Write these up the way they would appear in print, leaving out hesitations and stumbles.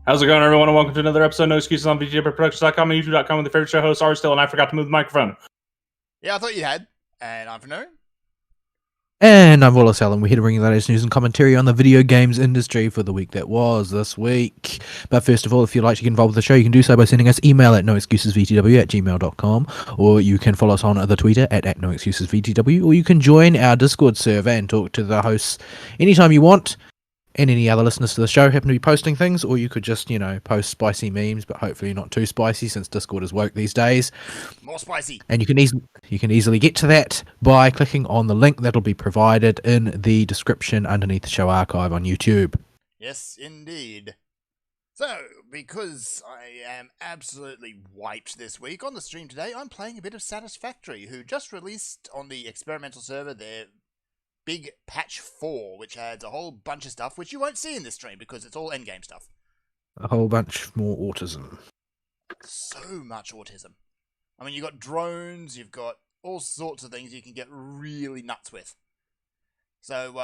How's it going, everyone? And welcome to another episode of No Excuses on VGProductions.com and YouTube.com with the favorite show host, Still, and I forgot to move the microphone. Yeah, I thought you had. And I'm Fanu. And I'm Wallace Allen. We're here to bring you the latest news and commentary on the video games industry for the week that was this week. But first of all, if you'd like to get involved with the show, you can do so by sending us email at noexcusesvtw@gmail.com, or you can follow us on the Twitter at noexcusesvtw, or you can join our Discord server and talk to the hosts anytime you want. And any other listeners to the show happen to be posting things, or you could just, post spicy memes, but hopefully not too spicy since Discord is woke these days. More spicy. And you can easily get to that by clicking on the link that'll be provided in the description underneath the show archive on YouTube. Yes, indeed. So, because I am absolutely wiped this week, on the stream today, I'm playing a bit of Satisfactory, who just released on the experimental server their big patch 4, which adds a whole bunch of stuff, which you won't see in this stream because it's all endgame stuff. A whole bunch more autism. So much autism. I mean, you've got drones, you've got all sorts of things you can get really nuts with. So,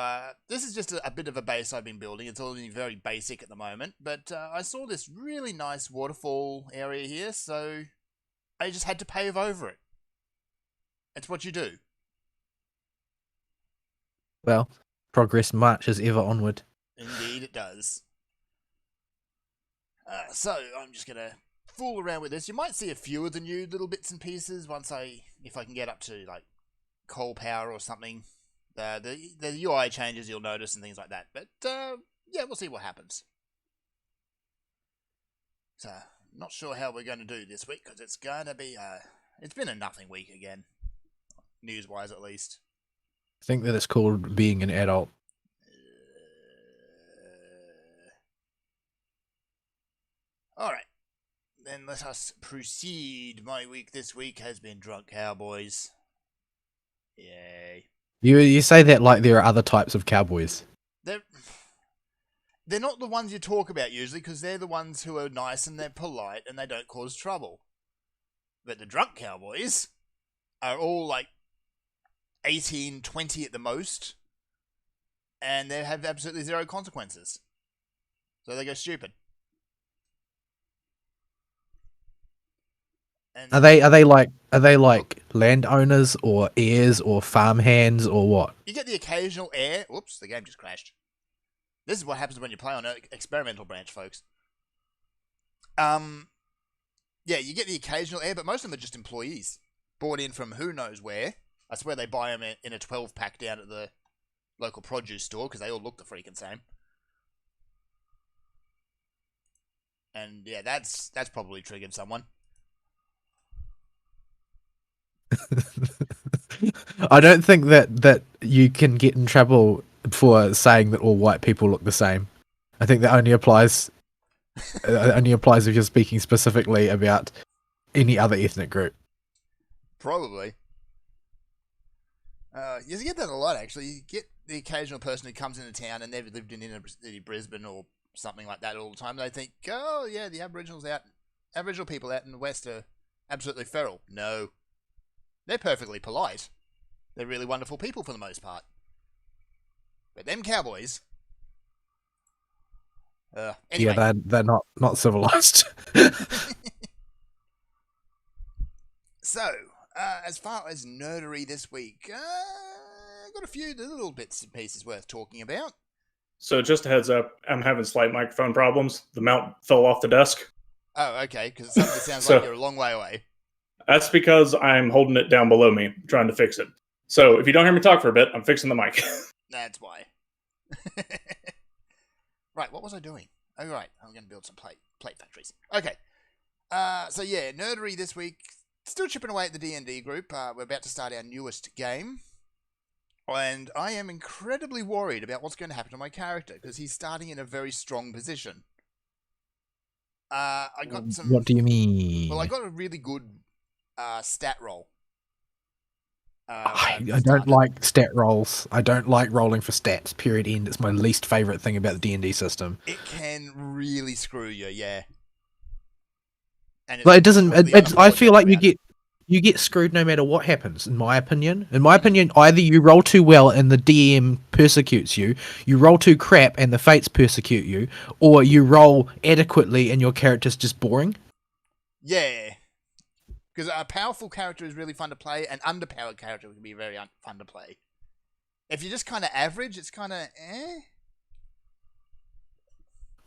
this is just a bit of a base I've been building. It's all very basic at the moment, but I saw this really nice waterfall area here, so I just had to pave over it. It's what you do. Well, progress marches ever onward. Indeed it does. So, I'm just going to fool around with this. You might see a few of the new little bits and pieces if I can get up to, like, coal power or something. The UI changes you'll notice and things like that. But, yeah, we'll see what happens. So, not sure how we're going to do this week, because it's going to be, it's been a nothing week again. News-wise, at least. I think that it's called being an adult. Alright. Then let us proceed. My week this week has been Drunk Cowboys. Yay. You say that like there are other types of cowboys. They're not the ones you talk about usually, because they're the ones who are nice and they're polite and they don't cause trouble. But the Drunk Cowboys are all like 18, 20 at the most, and they have absolutely zero consequences. So they go stupid. And Are they like landowners or heirs or farmhands or what? you get the occasional heir. Whoops, the game just crashed. This is what happens when you play on an experimental branch, folks. Yeah, you get the occasional heir, but most of them are just employees bought in from who knows where. I swear they buy them in a 12-pack down at the local produce store because they all look the freaking same. And yeah, that's probably triggered someone. I don't think that you can get in trouble for saying that all white people look the same. I think that only applies if you're speaking specifically about any other ethnic group. Probably. You get that a lot, actually. You get the occasional person who comes into town and they've lived in inner city Brisbane or something like that all the time. They think, oh, yeah, the Aboriginal people out in the West are absolutely feral. No. They're perfectly polite. They're really wonderful people for the most part. But them cowboys... anyway. Yeah, they're not civilized. So, as far as nerdery this week, I've got a few little bits and pieces worth talking about. So just a heads up, I'm having slight microphone problems. The mount fell off the desk. Oh, okay, because it suddenly sounds So- like you're a long way away. That's because I'm holding it down below me, trying to fix it. So if you don't hear me talk for a bit, I'm fixing the mic. That's why. Right, what was I doing? Oh, right, I'm going to build some plate factories. Okay, so yeah, nerdery this week. Still chipping away at the D&D group. We're about to start our newest game. And I am incredibly worried about what's going to happen to my character, because he's starting in a very strong position. I got some... What do you mean? Well, I got a really good stat roll. I don't like stat rolls. I don't like rolling for stats, period, end. It's my least favourite thing about the D&D system. It can really screw you, yeah. And Like, it doesn't... I feel like you get screwed no matter what happens. In my opinion, either you roll too well and the DM persecutes you, you roll too crap and the fates persecute you, or you roll adequately and your character's just boring. Yeah. Because a powerful character is really fun to play, an underpowered character can be very fun to play. If you're just kind of average, it's kind of eh.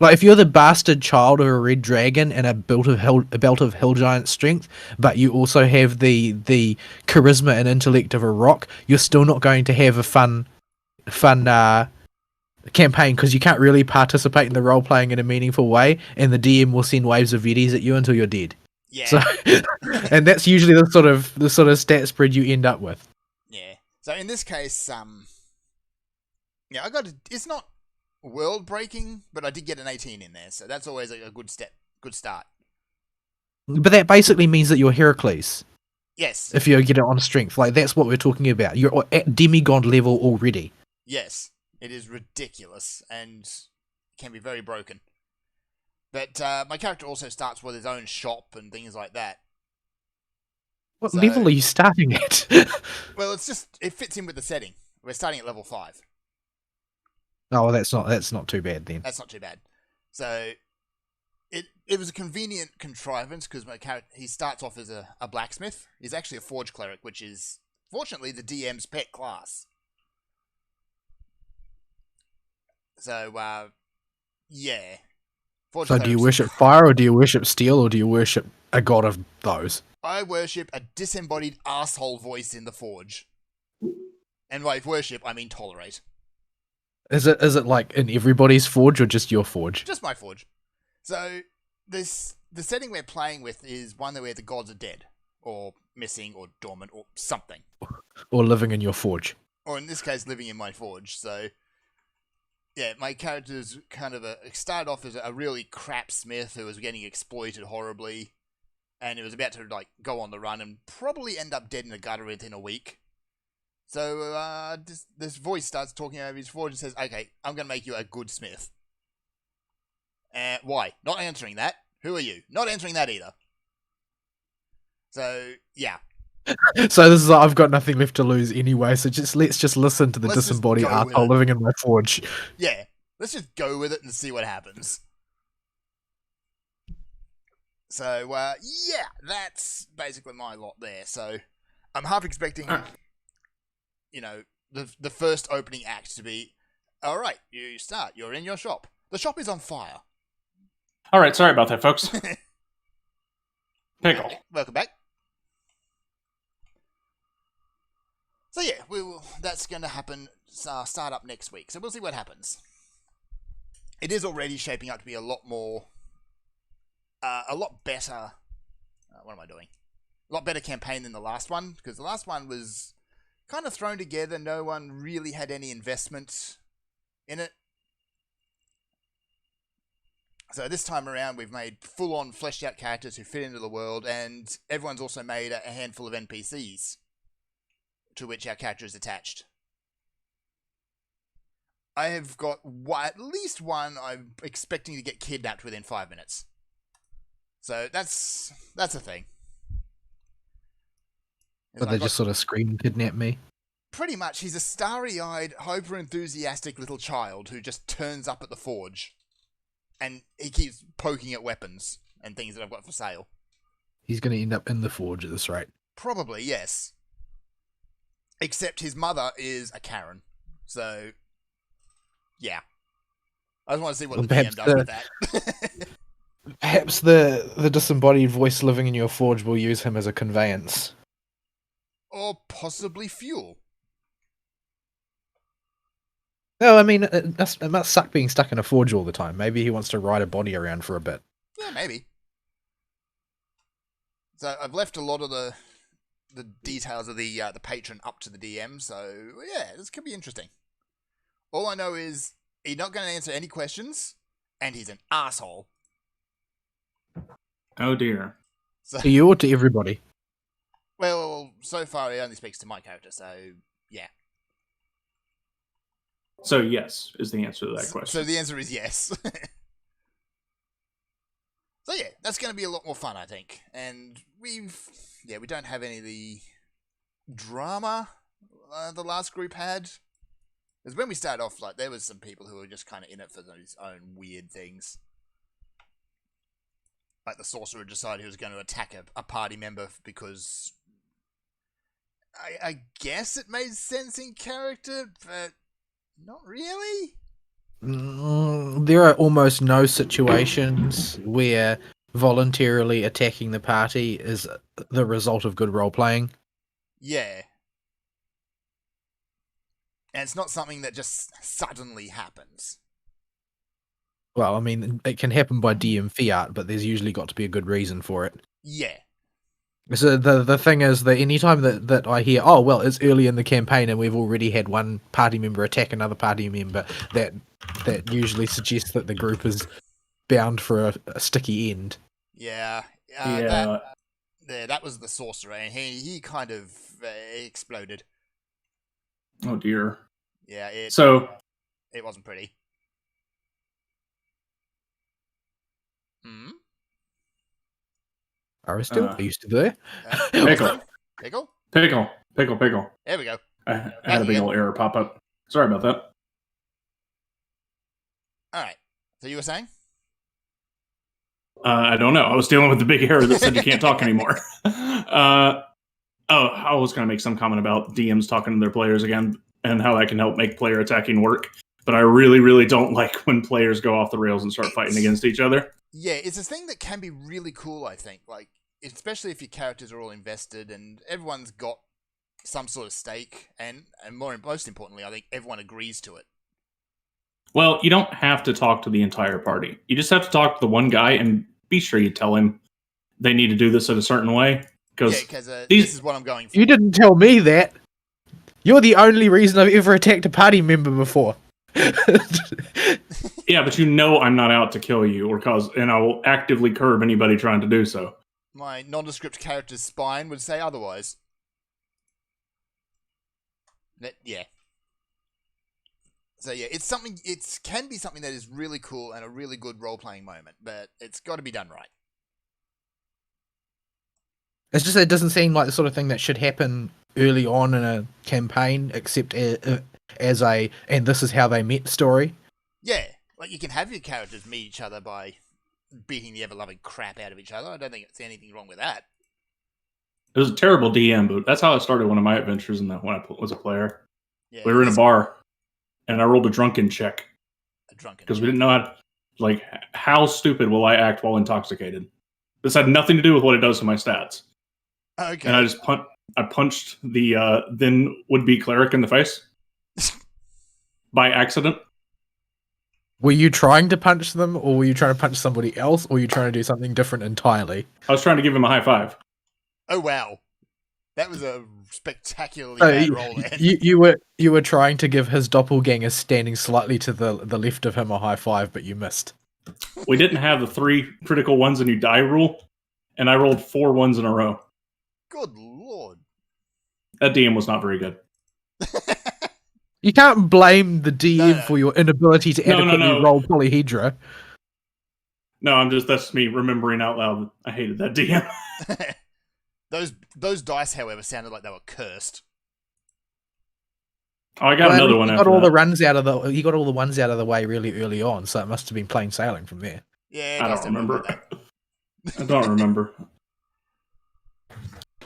Like if you're the bastard child of a red dragon and a belt of hill giant strength, but you also have the charisma and intellect of a rock, you're still not going to have a fun campaign because you can't really participate in the role playing in a meaningful way, and the DM will send waves of Yetis at you until you're dead. Yeah. So, and that's usually the sort of stat spread you end up with. Yeah. So in this case, yeah, it's not world breaking, but I did get an 18 in there, so that's always a good start. But that basically means that you're Heracles. Yes. If you get it on strength, like that's what we're talking about. You're at demigod level already. Yes, it is ridiculous and can be very broken. But my character also starts with his own shop and things like that. What level are you starting at? Well, it fits in with the setting. We're starting at level 5. Oh, that's not too bad then. That's not too bad. So it was a convenient contrivance because my character, he starts off as a blacksmith. He's actually a forge cleric, which is fortunately the DM's pet class. So yeah. Forge So do you clerics. worship fire, or do you worship steel, or do you worship a god of those? I worship a disembodied asshole voice in the forge. And by worship, I mean tolerate. Is it like in everybody's forge or just your forge? Just my forge. So the setting we're playing with is one where the gods are dead, or missing, or dormant, or something. Or living in your forge? Or in this case, living in my forge. So yeah, my character's kind of started off as a really crap smith who was getting exploited horribly, and he was about to like go on the run and probably end up dead in a gutter within a week. So this voice starts talking over his forge and says, "Okay, I'm going to make you a good smith." Why? Not answering that. Who are you? Not answering that either. So yeah. So this is like, I've got nothing left to lose anyway. So let's just listen to the Let's just disembodied go with asshole it. living in my forge. Yeah, let's just go with it and see what happens. So yeah, that's basically my lot there. So I'm half expecting, you know, the first opening act to be, all right, you start. You're in your shop. The shop is on fire. All right, sorry about that, folks. Pickle. Welcome back. So yeah, that's going to happen. Start up next week. So we'll see what happens. It is already shaping up to be a lot more, a lot better. What am I doing? A lot better campaign than the last one, because the last one was kind of thrown together. No one really had any investment in it. So this time around, we've made full-on fleshed-out characters who fit into the world, and everyone's also made a handful of NPCs to which our character is attached. I have got at least one I'm expecting to get kidnapped within 5 minutes. So that's a thing. But they just sort of scream kidnap me. Pretty much, he's a starry-eyed, hyper-enthusiastic little child who just turns up at the forge. And he keeps poking at weapons and things that I've got for sale. He's going to end up in the forge at this rate. Probably, yes. Except his mother is a Karen. So, yeah. I just want to see what the DM does with that. Perhaps the disembodied voice living in your forge will use him as a conveyance. Or possibly fuel. No, I mean, it must suck being stuck in a forge all the time. Maybe he wants to ride a body around for a bit. Yeah, maybe. So I've left a lot of the details of the patron up to the DM, so yeah, this could be interesting. All I know is he's not going to answer any questions, and he's an asshole. Oh dear. So, To you or to everybody? well, so far he only speaks to my character, so yeah. So yes is the answer to that question. So the answer is yes. So yeah, that's going to be a lot more fun, I think. And we don't have any of the drama the last group had. Because when we started off, like, there was some people who were just kind of in it for those own weird things. Like the sorcerer decided he was going to attack a party member because I guess it made sense in character, but not really. There are almost no situations where voluntarily attacking the party is the result of good role playing. Yeah. And it's not something that just suddenly happens. Well, I mean, it can happen by DM fiat, but there's usually got to be a good reason for it. Yeah. So the thing is that anytime that I hear, oh, well, it's early in the campaign and we've already had one party member attack another party member, that usually suggests that the group is bound for a sticky end. Yeah. Yeah. That was the sorcerer, and he kind of exploded. Oh dear. Yeah, it wasn't pretty. Hmm? Aristotle, are you still there? Pickle. Pickle? Pickle. There we go. I had a big old error pop up. Sorry about that. Alright. So you were saying? I don't know. I was dealing with the big error that said you can't talk anymore. I was going to make some comment about DMs talking to their players again and how that can help make player attacking work. But I really, really don't like when players go off the rails and start fighting against each other. Yeah, it's a thing that can be really cool, I think. Like, especially if your characters are all invested and everyone's got some sort of stake, and most importantly, I think everyone agrees to it. Well, you don't have to talk to the entire party. You just have to talk to the one guy and be sure you tell him they need to do this in a certain way. Because this is what I'm going for. You didn't tell me that. You're the only reason I've ever attacked a party member before. Yeah, but you know I'm not out to kill you and I will actively curb anybody trying to do so. My nondescript character's spine would say otherwise. Yeah. So yeah, it's something. It can be something that is really cool and a really good role-playing moment, but it's got to be done right. It's just that it doesn't seem like the sort of thing that should happen early on in a campaign, except as a and this is how they met story. Yeah, like you can have your characters meet each other by beating the ever-loving crap out of each other. I don't think there's anything wrong with that. It was a terrible DM, but that's how I started one of my adventures when I was a player. Yeah, we were in a bar, and I rolled a drunken check. Because we didn't know how stupid will I act while intoxicated. This had nothing to do with what it does to my stats. Okay. And I just punched the then would-be cleric in the face. By accident. Were you trying to punch them, or were you trying to punch somebody else, or were you trying to do something different entirely? I was trying to give him a high five. Oh wow, that was a spectacularly bad roll. You were trying to give his doppelganger standing slightly to the left of him a high five, but you missed. We didn't have the 3 critical ones and you die rule, and I rolled 4 ones in a row. Good lord. That DM was not very good. You can't blame the DM for your inability to adequately roll polyhedra. No, that's me remembering out loud. I hated that DM. Those dice, however, sounded like they were cursed. Oh, I got another one. He got all the ones out of the way really early on, so it must have been plain sailing from there. Yeah, I don't remember. I don't remember.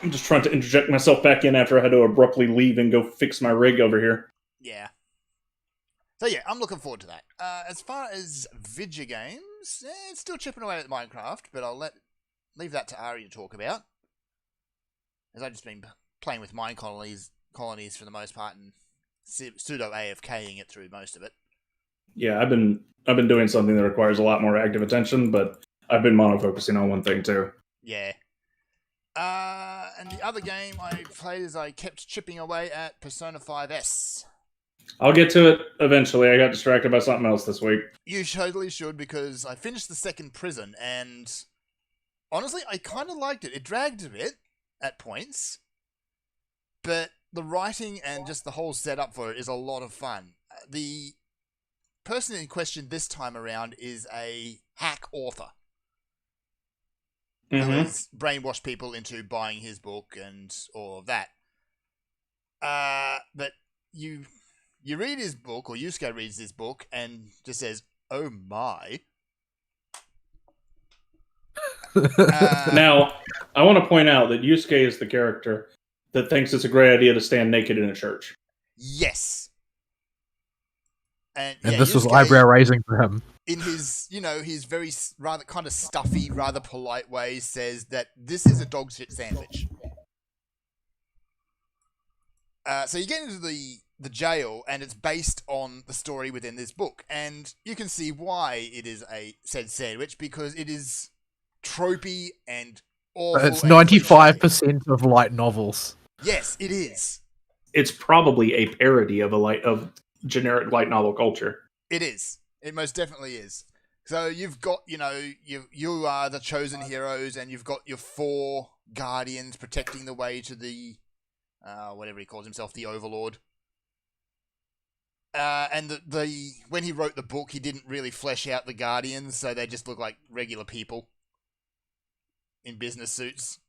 I'm just trying to interject myself back in after I had to abruptly leave and go fix my rig over here. Yeah. So yeah, I'm looking forward to that. As far as video games, it's still chipping away at Minecraft, but I'll leave that to Ari to talk about. As I've just been playing with mine colonies for the most part and pseudo AFKing it through most of it. Yeah, I've been doing something that requires a lot more active attention, but I've been monofocusing on one thing too. Yeah. And the other game I played is I kept chipping away at Persona 5S. I'll get to it eventually. I got distracted by something else this week. You totally should, because I finished the second prison, and honestly, I kind of liked it. It dragged a bit at points, but the writing and just the whole setup for it is a lot of fun. The person in question this time around is a hack author. who Mhm. has brainwashed people into buying his book and all of that. But you read his book, or Yusuke reads his book, and just says, "Oh my." Now, I want to point out that Yusuke is the character that thinks it's a great idea to stand naked in a church. Yes. And And yeah, this was Yusuke, eyebrow raising for him. in his, his very rather kind of stuffy, rather polite way, says that this is a dog shit sandwich. So you get into the jail, and it's based on the story within this book, and you can see why it is a said sandwich, because it is tropey and awful. It's and cliche. 95% of light novels. Yes, it is. It's probably a parody of generic light novel culture. It is. It most definitely is. So you've got, you are the chosen heroes, and you've got your 4 guardians protecting the way to the, whatever he calls himself, the Overlord. And the when he wrote the book, he didn't really flesh out the guardians, so they just look like regular people in business suits.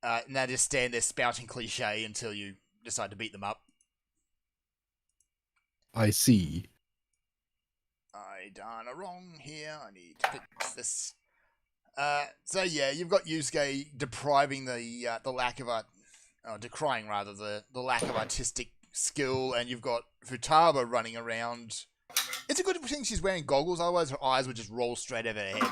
And they just stand there spouting cliche until you decide to beat them up. I see. I done a wrong here. I need to fix this. So yeah, you've got Yusuke depriving the lack of decrying rather the lack of artistic skill, and you've got Futaba running around. It's a good thing she's wearing goggles, otherwise her eyes would just roll straight over her head.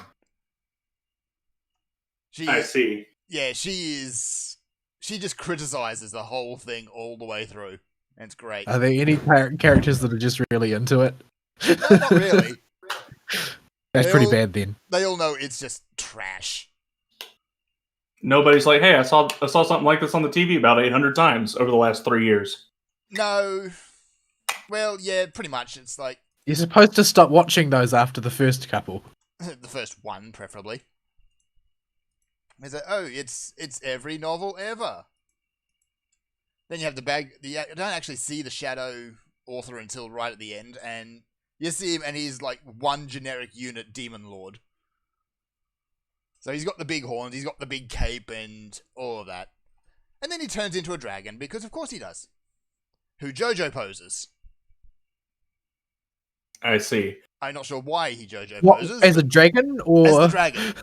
I see. Yeah, she is. She just criticizes the whole thing all the way through, and it's great. Are there any characters that are just really into it? No, not really. That's They pretty all- bad then. They all know it's just trash. Nobody's like, hey, I saw something like this on the TV about 800 times over the last 3 years. No. Well, yeah, pretty much. It's like You're supposed to stop watching those after the first couple. the first one, preferably. Is it? Oh, it's every novel ever. Then you have the bag. You don't actually see the shadow author until right at the end, and you see him, and he's like one generic unit demon lord. So he's got the big horns, he's got the big cape, and all of that. And then he turns into a dragon, because of course he does. Who JoJo poses. I see. I'm not sure why he JoJo What, poses. as a dragon, or As the dragon.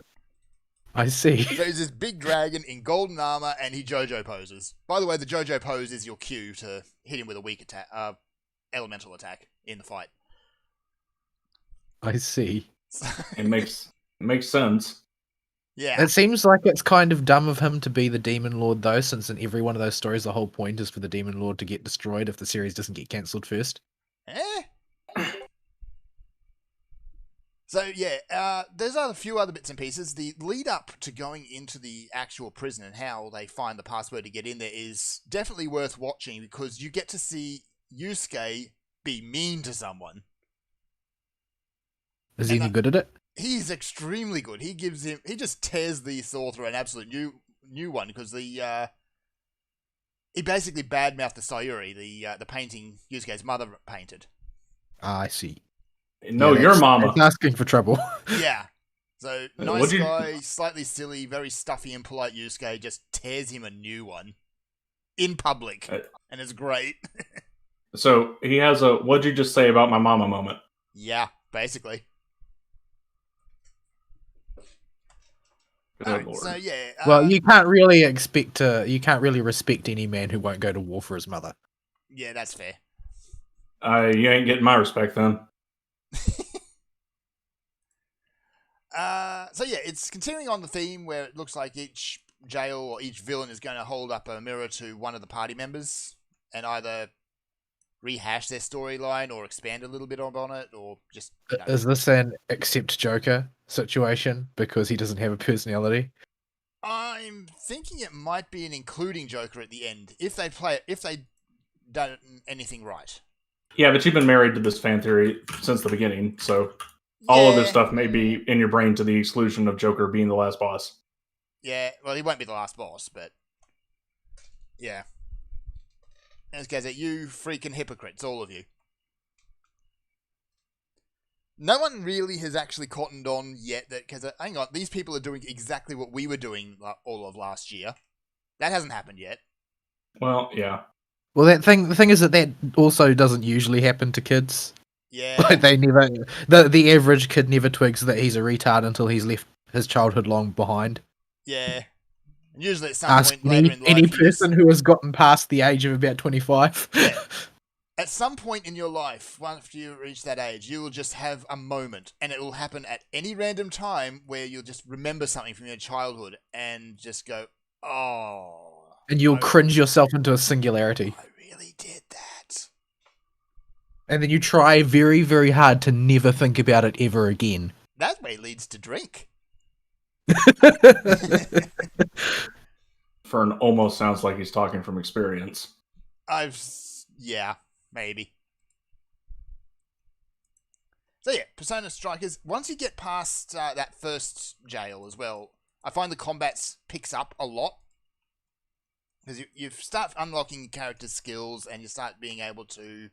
I see. So he's this big dragon in golden armor, and he JoJo poses. By the way, the JoJo pose is your cue to hit him with a weak attack, elemental attack in the fight. I see. It makes sense. Yeah. It seems like it's kind of dumb of him to be the Demon Lord, though, since in every one of those stories, the whole point is for the Demon Lord to get destroyed if the series doesn't get cancelled first. Eh? So yeah, there's a few other bits and pieces. The lead up to going into the actual prison and how they find the password to get in there is definitely worth watching, because you get to see Yusuke be mean to someone. Is he And any good at it? He's extremely good. He just tears the author an absolute new one, because he basically badmouthed the Sayuri, the painting Yusuke's mother painted. Ah, I see. No, Yeah, your that's- mama. that's asking for trouble. Yeah. So, nice what'd you- guy, slightly silly, very stuffy and polite Yusuke just tears him a new one. In public. And it's great. So he has a "what'd you just say about my mama" moment. Yeah, basically. Good Alright, lord. so, yeah. Well, you can't really respect any man who won't go to war for his mother. Yeah, that's fair. You ain't getting my respect then. So yeah, it's continuing on the theme where it looks like each jail or each villain is going to hold up a mirror to one of the party members and either rehash their storyline or expand a little bit on it, or just Is this an accept Joker situation because he doesn't have a personality? I'm thinking it might be an including Joker at the end if they done anything right. Yeah, but you've been married to this fan theory since the beginning, so all of this Yeah. stuff may be in your brain to the exclusion of Joker being the last boss. Yeah, well, he won't be the last boss, but yeah. And this guy's at you freaking hypocrites, all of you. No one really has actually cottoned on yet that, because hang on, these people are doing exactly what we were doing all of last year. That hasn't happened yet. Well, yeah. Well, the thing is that also doesn't usually happen to kids. Yeah. Like they never, the average kid never twigs that he's a retard until he's left his childhood long behind. Yeah. And usually at some Ask point later in life, any you just- person who has gotten past the age of about 25. Yeah. At some point in your life, once you reach that age, you will just have a moment, and it will happen at any random time where you'll just remember something from your childhood and just go, "Oh." And you'll I- cringe yourself into a singularity. I really did that. And then you try very, very hard to never think about it ever again. That way leads to drink. Fern almost sounds like he's talking from experience. Yeah, maybe. So yeah, Persona Strikers. Once you get past that first jail as well, I find the combat picks up a lot. Because you start unlocking your character's skills and you start being able to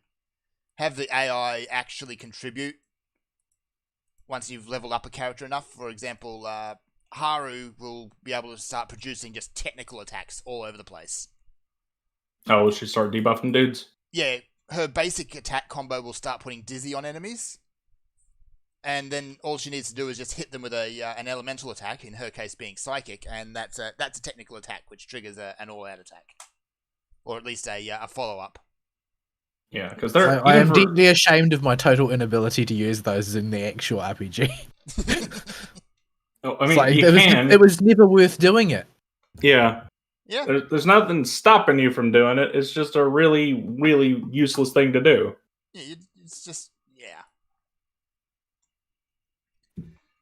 have the AI actually contribute once you've leveled up a character enough. For example, Haru will be able to start producing just technical attacks all over the place. Oh, will she start debuffing dudes? Yeah, her basic attack combo will start putting dizzy on enemies. And then all she needs to do is just hit them with an elemental attack, in her case being psychic, and that's a technical attack which triggers an all-out attack. Or at least a follow-up. Yeah, because they're. I am deeply ashamed of my total inability to use those in the actual RPG. Oh, I mean, Like, you can. it was never worth doing it. Yeah. Yeah. There's nothing stopping you from doing it. It's just a really, really useless thing to do. Yeah, it's just, yeah.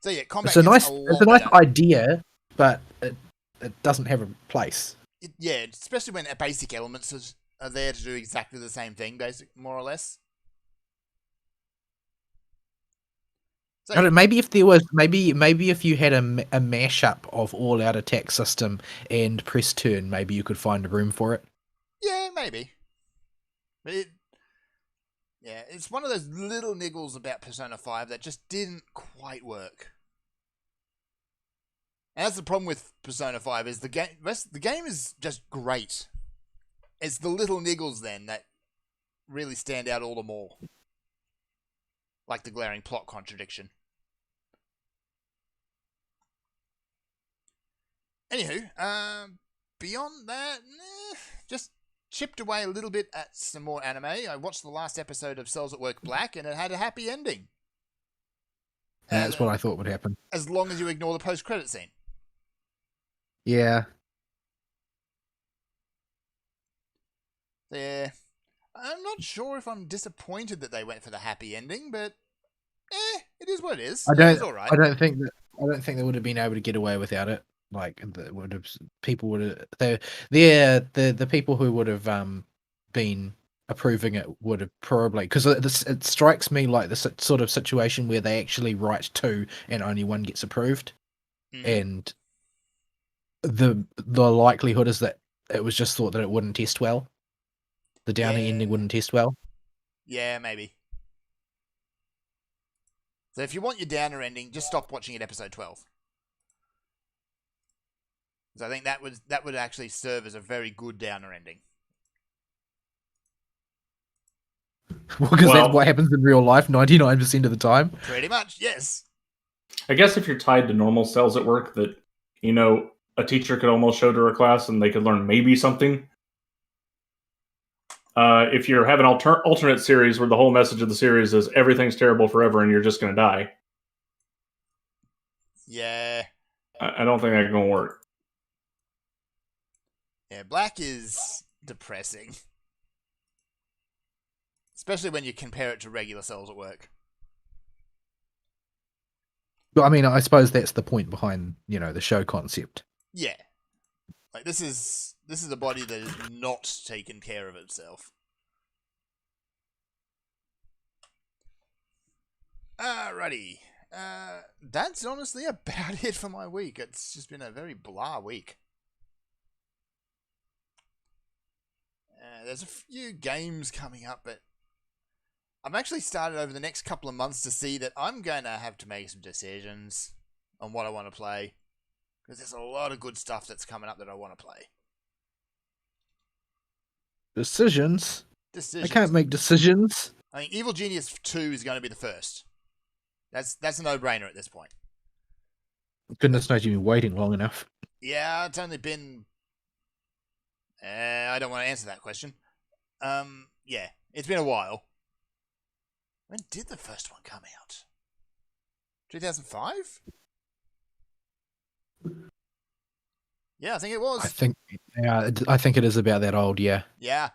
So yeah, combat It's a nice better. idea, but it doesn't have a place. Yeah, especially when basic elements are there to do exactly the same thing, more or less. So, I don't know, maybe if there was maybe if you had a mashup of all out attack system and press turn, maybe you could find a room for it. yeah, maybe. But it's one of those little niggles about Persona 5 that just didn't quite work. And that's the problem with Persona 5 is the game is just great. It's the little niggles then that really stand out all the more. Like the glaring plot contradiction. Anywho, beyond that, just chipped away a little bit at some more anime. I watched the last episode of Cells at Work Black, and it had a happy ending. That's what I thought would happen. As long as you ignore the post-credit scene. Yeah. Yeah. I'm not sure if I'm disappointed that they went for the happy ending, but it is what it is. It's all right. I don't think they would have been able to get away without it. Like people would have the people who would have been approving it would have probably, because it strikes me like the sort of situation where they actually write two and only one gets approved, and the likelihood is that it was just thought that it wouldn't test well. The downer ending wouldn't test well. Yeah, maybe. So if you want your downer ending, just stop watching at episode 12. So I think that would actually serve as a very good downer ending. Because that's what happens in real life 99% of the time. Pretty much, yes. I guess if you're tied to normal cells at work, that a teacher could almost show to a class and they could learn maybe something. If you have an alternate series where the whole message of the series is everything's terrible forever and you're just going to die. Yeah. I don't think that's going to work. Yeah, Black is depressing. Especially when you compare it to regular Cells at Work. But I mean, I suppose that's the point behind, the show concept. Yeah. Like this is a body that is not taken care of itself. Alrighty. That's honestly about it for my week. It's just been a very blah week. There's a few games coming up, but I've actually started over the next couple of months to see that I'm going to have to make some decisions on what I want to play. Because there's a lot of good stuff that's coming up that I want to play. Decisions? Decisions. I can't make decisions. I mean, Evil Genius 2 is going to be the first. That's a no-brainer at this point. Goodness knows you've been waiting long enough. Yeah, it's only been... I don't want to answer that question. Yeah, it's been a while. When did the first one come out? 2005? Yeah, I think it was. I think it is about that old, yeah. Yeah,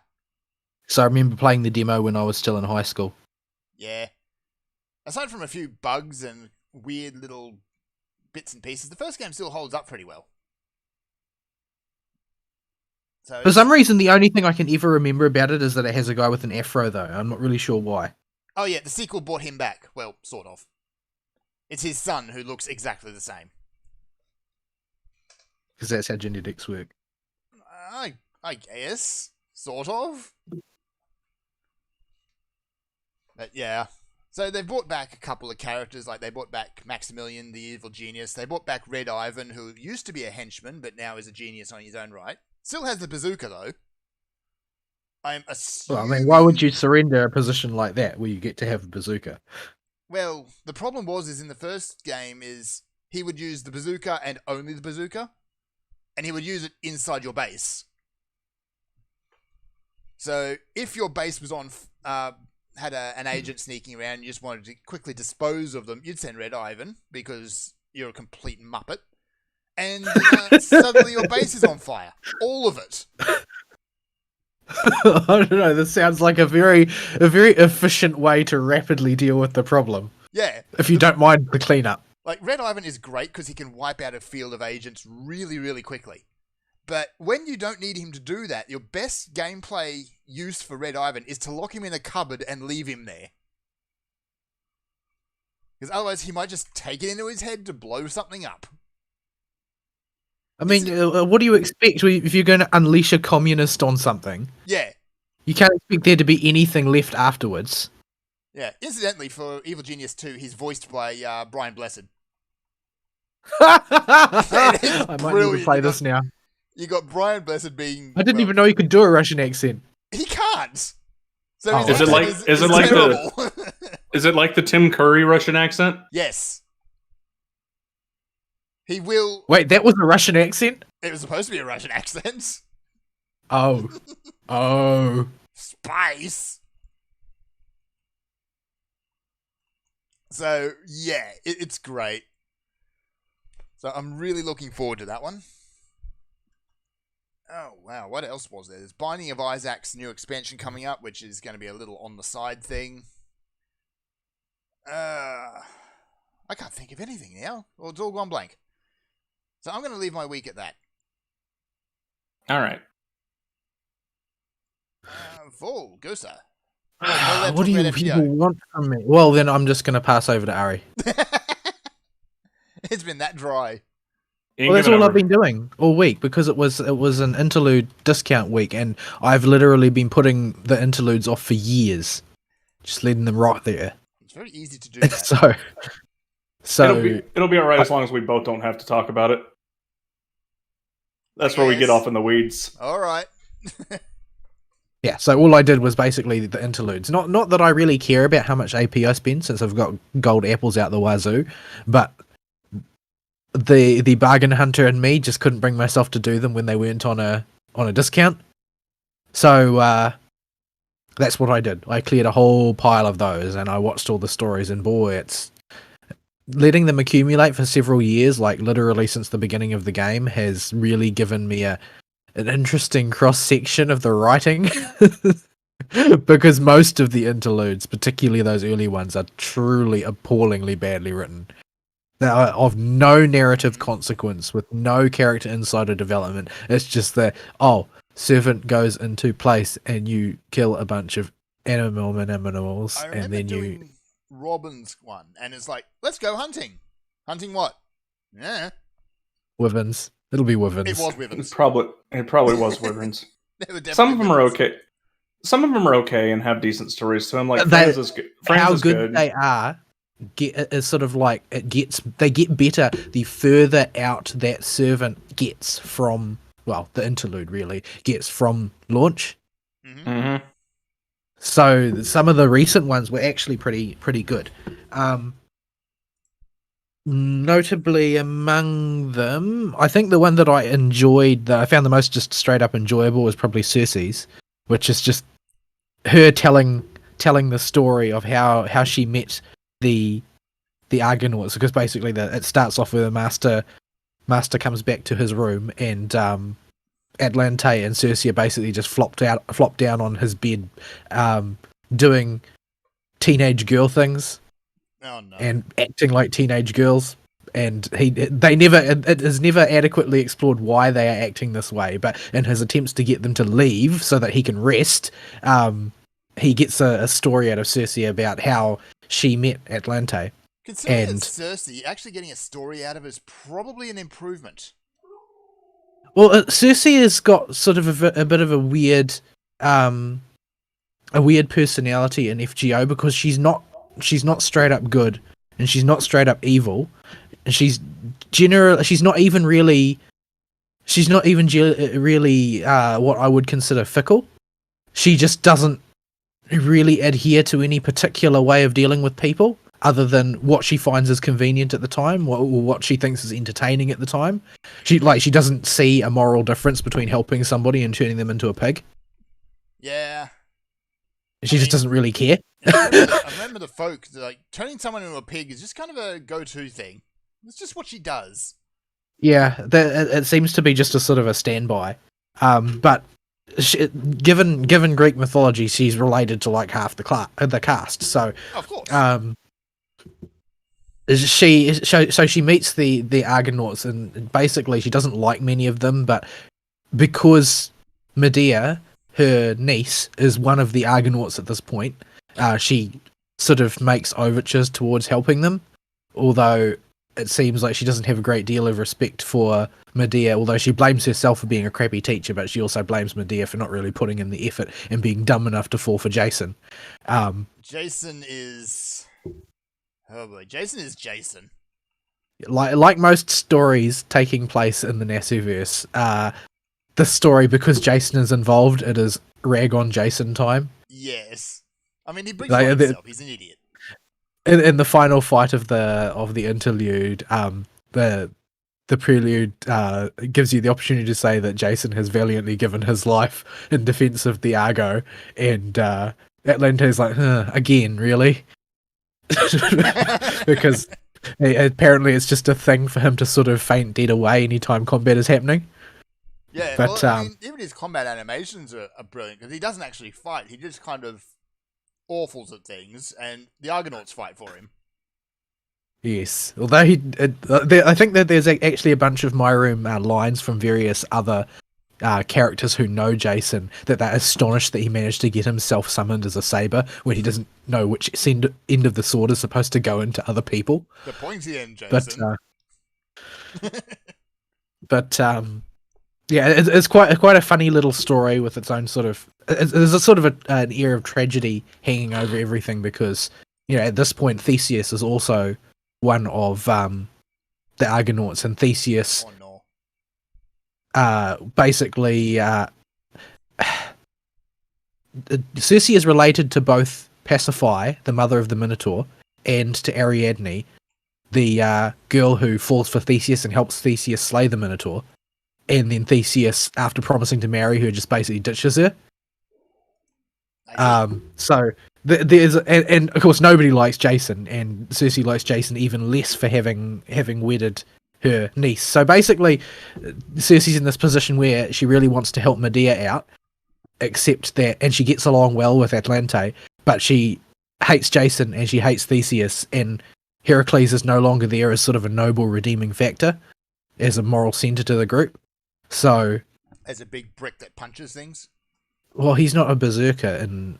So I remember playing the demo when I was still in high school. yeah. Aside from a few bugs and weird little bits and pieces, the first game still holds up pretty well. So For some reason, the only thing I can ever remember about it is that it has a guy with an afro, though. I'm not really sure why. oh yeah, the sequel brought him back. Well, sort of. It's his son who looks exactly the same. Because that's how genetics work. I guess. Sort of. But yeah. So they brought back a couple of characters, like they brought back Maximilian, the evil genius. They brought back Red Ivan, who used to be a henchman, but now is a genius on his own right. Still has the bazooka, though. I'm assuming... Well, I mean, why would you surrender a position like that where you get to have a bazooka? Well, the problem is in the first game is he would use the bazooka and only the bazooka, and he would use it inside your base. So if your base was on... had an agent sneaking around and you just wanted to quickly dispose of them, you'd send Red Ivan, because you're a complete muppet. And suddenly your base is on fire. All of it. I don't know, this sounds like a very efficient way to rapidly deal with the problem. Yeah. If you don't mind the cleanup. Like, Red Ivan is great because he can wipe out a field of agents really, really quickly. But when you don't need him to do that, your best gameplay use for Red Ivan is to lock him in a cupboard and leave him there. Because otherwise he might just take it into his head to blow something up. I mean, what do you expect if you're going to unleash a communist on something? Yeah. You can't expect there to be anything left afterwards. Yeah. Incidentally, for Evil Genius 2, he's voiced by Brian Blessed. I might need to play this now. You got Brian Blessed being... I didn't even know you could do a Russian accent. He can't! So Oh. his Is it like- accent is it like terrible. Is it like the Tim Curry Russian accent? Yes. He will... Wait, that was a Russian accent? It was supposed to be a Russian accent. Oh. Oh. Spice! So, yeah, it's great. So I'm really looking forward to that one. Oh, wow, what else was there? There's Binding of Isaac's new expansion coming up, which is going to be a little on the side thing. I can't think of anything now. Well, it's all gone blank. So I'm going to leave my week at that. All right. Full Gusa. What do you people want from me? Well, then I'm just going to pass over to Ari. It's been that dry. Well, that's all I've been doing all week because it was an interlude discount week, and I've literally been putting the interludes off for years, just letting them rot there. It's very easy to do that. so it'll be all right as long as we both don't have to talk about it. That's where we get off in the weeds. All right. yeah. So all I did was basically the interludes. Not that I really care about how much AP I spend since I've got gold apples out the wazoo, but the bargain hunter and me just couldn't bring myself to do them when they weren't on a discount. So that's what I did. I cleared a whole pile of those and I watched all the stories, and boy, it's letting them accumulate for several years, like literally since the beginning of the game, has really given me an interesting cross section of the writing. Because most of the interludes, particularly those early ones, are truly appallingly badly written. They are of no narrative consequence, with no character insider development. It's just that, servant goes into place and you kill a bunch of animals, and then doing Robin's one, and it's like, let's go hunting. Hunting what? Yeah. Wyverns. It'll be wyverns. It was wyverns. It probably was wyverns. They were definitely Some of them are wyverns. okay. some of them are okay and have decent stories to them. Like They- Friends is good. Friends How is good they are is sort of like they get better the further out that servant gets from, well, the interlude really gets from launch. Hmm. Mhm. So some of the recent ones were actually pretty good. Notably among them, I think the one that I enjoyed, that I found the most just straight up enjoyable, was probably Cersei's, which is just her telling the story of how she met the Argonauts, because basically it starts off with a master comes back to his room, and Atlante and Cersei basically just flopped down on his bed, doing teenage girl things Oh no. and acting like teenage girls. And it is never adequately explored why they are acting this way, but in his attempts to get them to leave so that he can rest, he gets a story out of Cersei about how she met Atlante. Considering and- it's Cersei, actually getting a story out of it is probably an improvement. Well, Cersei has got sort of a bit of a weird personality in FGO, because she's not straight up good, and she's not straight up evil, and she's not even really what I would consider fickle. She just doesn't really adhere to any particular way of dealing with people, other than what she finds is convenient at the time, or what she thinks is entertaining at the time. She doesn't see a moral difference between helping somebody and turning them into a pig. Yeah. She just doesn't really care. I remember the folk, like, turning someone into a pig is just kind of a go-to thing. It's just what she does. Yeah, it seems to be just a sort of a standby. But given Greek mythology, she's related to like half the cast. So Oh, of course. she meets the Argonauts, and basically she doesn't like many of them, but because Medea, her niece, is one of the Argonauts at this point, she sort of makes overtures towards helping them, although it seems like she doesn't have a great deal of respect for Medea, although she blames herself for being a crappy teacher, but she also blames Medea for not really putting in the effort and being dumb enough to fall for Jason. Jason is... Oh boy, Jason is Jason. Like most stories taking place in the Nasuverse, the story, because Jason is involved, it is rag on Jason time. Yes. I mean, he brings Like, on himself. He's an idiot. In the final fight of the interlude, the prelude gives you the opportunity to say that Jason has valiantly given his life in defense of the Argo, and Atlante's like, again, really? Because apparently it's just a thing for him to sort of faint dead away anytime combat is happening. Yeah, But, well, I mean, even his combat animations are brilliant, because he doesn't actually fight. He just kind of awfuls at things, and the Argonauts fight for him. Yes, although I think that there's actually a bunch of My Room lines from various other characters who know Jason that they're astonished that he managed to get himself summoned as a saber when he doesn't know which end of the sword is supposed to go into other people. The pointy end, But Jason. yeah, it's quite a funny little story with its own sort of. There's a sort of an air of tragedy hanging over everything, because at this point Theseus is also one of the Argonauts, and Theseus Oh no. basically Circe is related to both Pasiphae, the mother of the Minotaur, and to Ariadne, the girl who falls for Theseus and helps Theseus slay the Minotaur. And then Theseus, after promising to marry her, just basically ditches her. So there's and of course nobody likes Jason, and Circe likes Jason even less for having wedded her niece. So basically, Circe's in this position where she really wants to help Medea out, except that, and she gets along well with Atlante, but she hates Jason and she hates Theseus, and Heracles is no longer there as sort of a noble redeeming factor, as a moral center to the group. So, As a big brick that punches things. well, he's not a berserker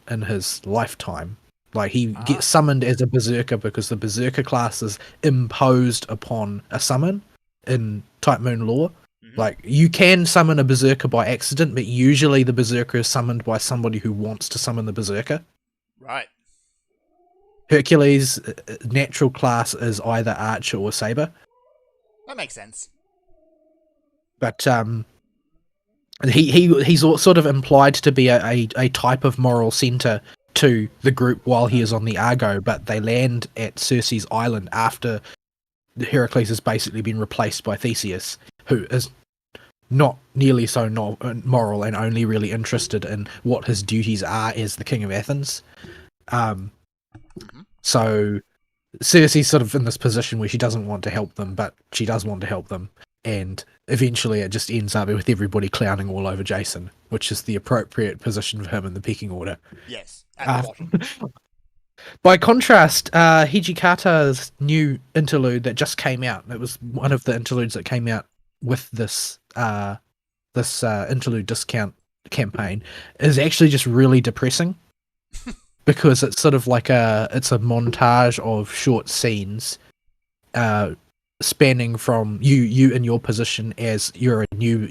in his lifetime. Like, he gets summoned as a berserker because the berserker class is imposed upon a summon in Type Moon lore. Like, you can summon a berserker by accident, but usually the berserker is summoned by somebody who wants to summon the berserker. Right. Hercules' natural class is either archer or saber, That makes sense. but he's sort of implied to be a type of moral center to the group while he is on the Argo, but they land at Circe's island after Heracles has basically been replaced by Theseus, who is not nearly so moral and only really interested in what his duties are as the king of Athens. So Circe's sort of in this position where she doesn't want to help them, but she does want to help them. And eventually it just ends up with everybody clowning all over Jason, which is the appropriate position for him in the pecking order. Yes, at the bottom. By contrast, Hijikata's new interlude that just came out, it was one of the interludes that came out with this interlude discount campaign, is actually just really depressing. Because it's sort of like it's a montage of short scenes spanning from you in your position as you're a new,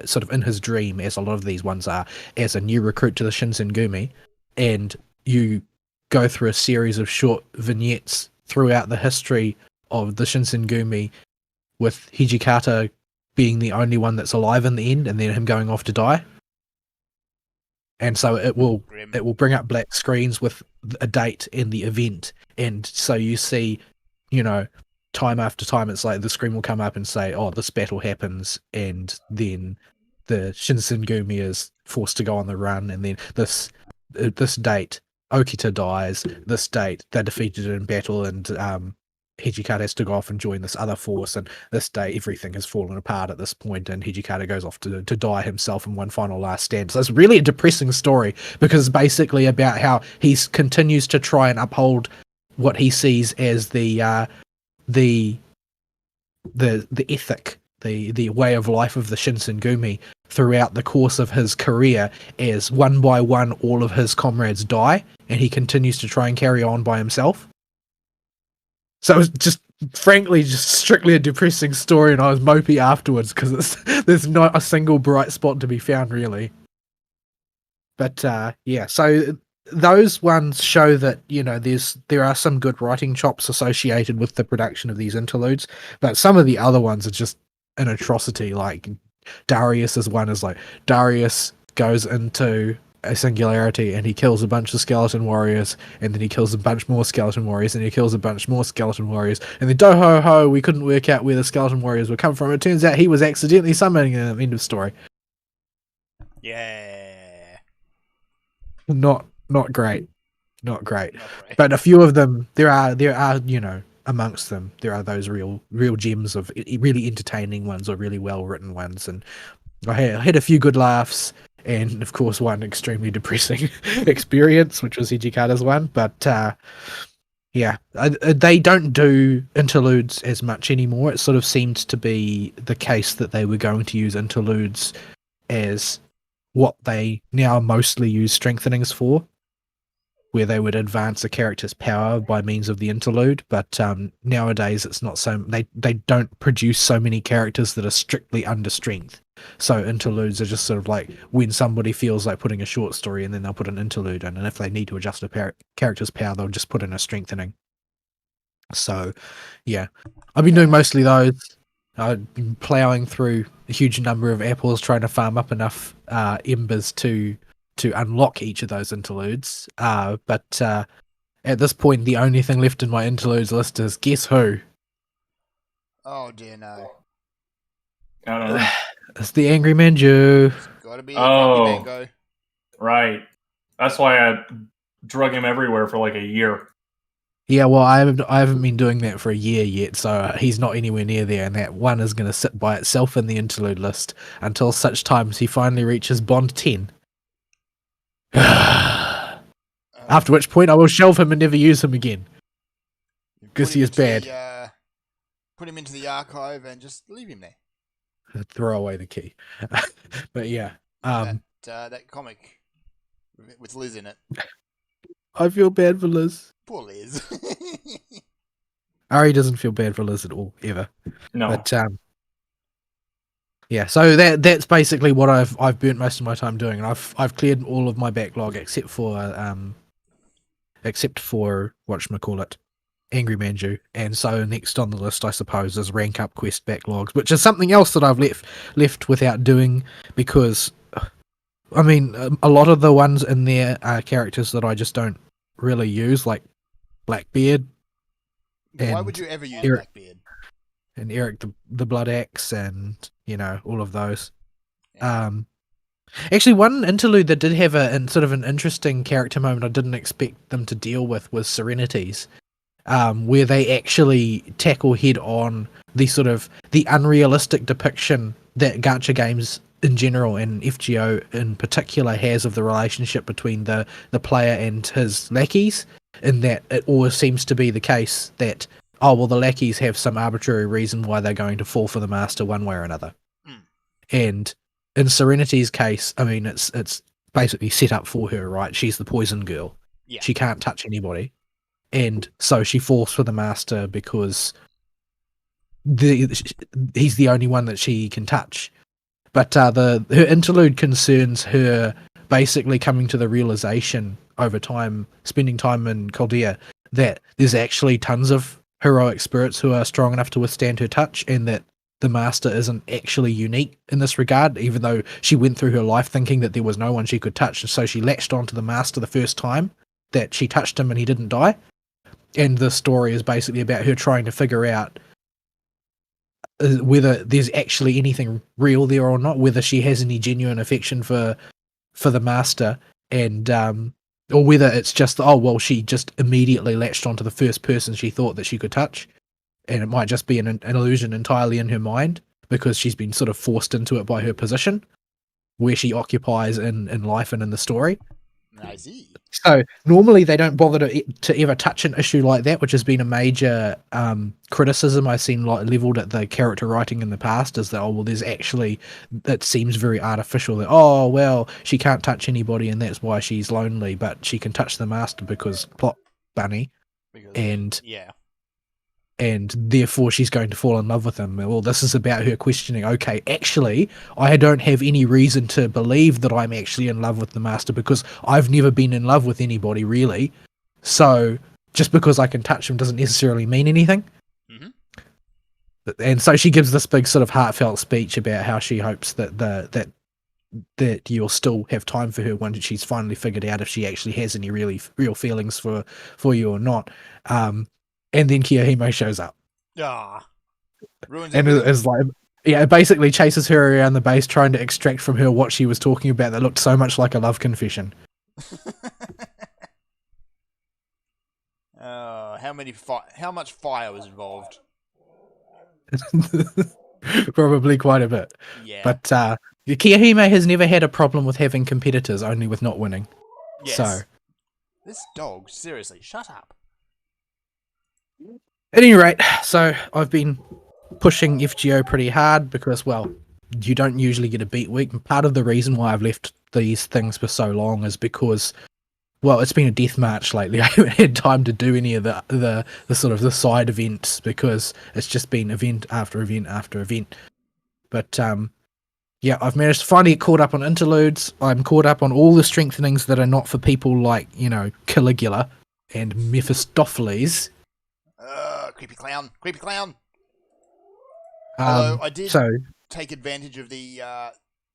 sort of in his dream, as a lot of these ones are, as a new recruit to the Shinsengumi, and you go through a series of short vignettes throughout the history of the Shinsengumi, with Hijikata being the only one that's alive in the end, and then him going off to die. And so it will bring up black screens with a date in the event, and so you see, time after time, it's like the screen will come up and say, "Oh, this battle happens," and then the Shinsengumi is forced to go on the run, and then this date, Okita dies. This date, they're defeated in battle, and Hijikata has to go off and join this other force, and this day everything has fallen apart at this point, and Hijikata goes off to die himself in one final last stand. So it's really a depressing story, because it's basically about how he continues to try and uphold what he sees as the ethic, the way of life of the Shinsengumi throughout the course of his career, as one by one all of his comrades die, and he continues to try and carry on by himself. So it was just, frankly, just strictly a depressing story, and I was mopey afterwards, because there's not a single bright spot to be found, really. But, yeah, so those ones show that, there are some good writing chops associated with the production of these interludes, but some of the other ones are just an atrocity. Like, Darius's one is like, Darius goes into a singularity and he kills a bunch of skeleton warriors, and then he kills a bunch more skeleton warriors, and he kills a bunch more skeleton warriors, and then do-ho-ho, we couldn't work out where the skeleton warriors were coming from. It turns out he was accidentally summoning them. End of story. Yeah. Not great. Not great. But a few of them, there are amongst them, there are those real gems of really entertaining ones or really well written ones, and I had a few good laughs, and of course one extremely depressing experience, which was Hijikata's one. But yeah, they don't do interludes as much anymore. It sort of seemed to be the case that they were going to use interludes as what they now mostly use strengthenings for, where they would advance a character's power by means of the interlude. But nowadays it's not so, they don't produce so many characters that are strictly under strength. So interludes are just sort of like when somebody feels like putting a short story, and then they'll put an interlude in, and if they need to adjust a character's power, they'll just put in a strengthening. So yeah, I've been doing mostly those. I've been ploughing through a huge number of apples, trying to farm up enough embers to unlock each of those interludes. But at this point, the only thing left in my interludes list is guess who? Oh dear, no. I don't know. It's the Angry Manju. It's gotta be a Grumpy Mango. Right. That's why I drug him everywhere for like a year. Yeah, well, I haven't been doing that for a year yet, so he's not anywhere near there, and that one is going to sit by itself in the interlude list until such time as he finally reaches Bond 10. After which point I will shelve him and never use him again, because he is bad. Put him into the archive and just leave him there. Throw away the key. But yeah, that comic with Liz in it. I feel bad for Liz. Poor Liz. Ari doesn't feel bad for Liz at all, ever. No. But Yeah, so that's basically what I've burnt most of my time doing, and I've cleared all of my backlog except for whatchamacallit, Angry Manju. And so next on the list, I suppose, is rank up quest backlogs, which is something else that I've left without doing because, I mean, a lot of the ones in there are characters that I just don't really use, like Blackbeard. Why would And you ever use Eric- Blackbeard? and Eric the Blood Axe, and all of those. Yeah. Actually, one interlude that did have sort of an interesting character moment I didn't expect them to deal with was Serenities, where they actually tackle head on the unrealistic depiction that gacha games in general and FGO in particular has of the relationship between the player and his lackeys, in that it always seems to be the case that, oh, well, the lackeys have some arbitrary reason why they're going to fall for the master one way or another. Mm. And in Serenity's case, I mean, it's basically set up for her, right? She's the poison girl. Yeah. She can't touch anybody. And so she falls for the master because he's the only one that she can touch. But her interlude concerns her basically coming to the realization over time, spending time in Chaldea, that there's actually tons of heroic spirits who are strong enough to withstand her touch, and that the master isn't actually unique in this regard, even though she went through her life thinking that there was no one she could touch. So she latched onto the master the first time that she touched him and he didn't die. And the story is basically about her trying to figure out whether there's actually anything real there or not, whether she has any genuine affection for the master, and or whether it's just, oh, well, she just immediately latched onto the first person she thought that she could touch, and it might just be an illusion entirely in her mind because she's been sort of forced into it by her position where she occupies in life and in the story. I see. So normally they don't bother to ever touch an issue like that, which has been a major criticism I've seen leveled at the character writing in the past, is that, oh, well, there's actually, it seems very artificial that, oh, well, she can't touch anybody and that's why she's lonely, but she can touch the master because plot bunny, and yeah, and therefore she's going to fall in love with him. Well, this is about her questioning, okay, actually, I don't have any reason to believe that I'm actually in love with the master because I've never been in love with anybody, really. So just because I can touch him doesn't necessarily mean anything. Mm-hmm. And so she gives this big sort of heartfelt speech about how she hopes that that you'll still have time for her once she's finally figured out if she actually has any real feelings for you or not. And then Kiyohime shows up. Ah, ruins and everything. is like, yeah, it basically chases her around the base trying to extract from her what she was talking about that looked so much like a love confession. How much fire was involved? Probably quite a bit. Yeah. But Kiyohime has never had a problem with having competitors, only with not winning. Yes. So, this dog, seriously, shut up. at any rate, so I've been pushing FGO pretty hard because, well, you don't usually get a beat week. And part of the reason why I've left these things for so long is because, well, it's been a death march lately. I haven't had time to do any of the sort of the side events because it's just been event after event after event. But yeah, I've managed to finally get caught up on interludes. I'm caught up on all the strengthenings that are not for people like, Caligula and Mephistopheles. Creepy clown. Creepy clown. Although I did take advantage of the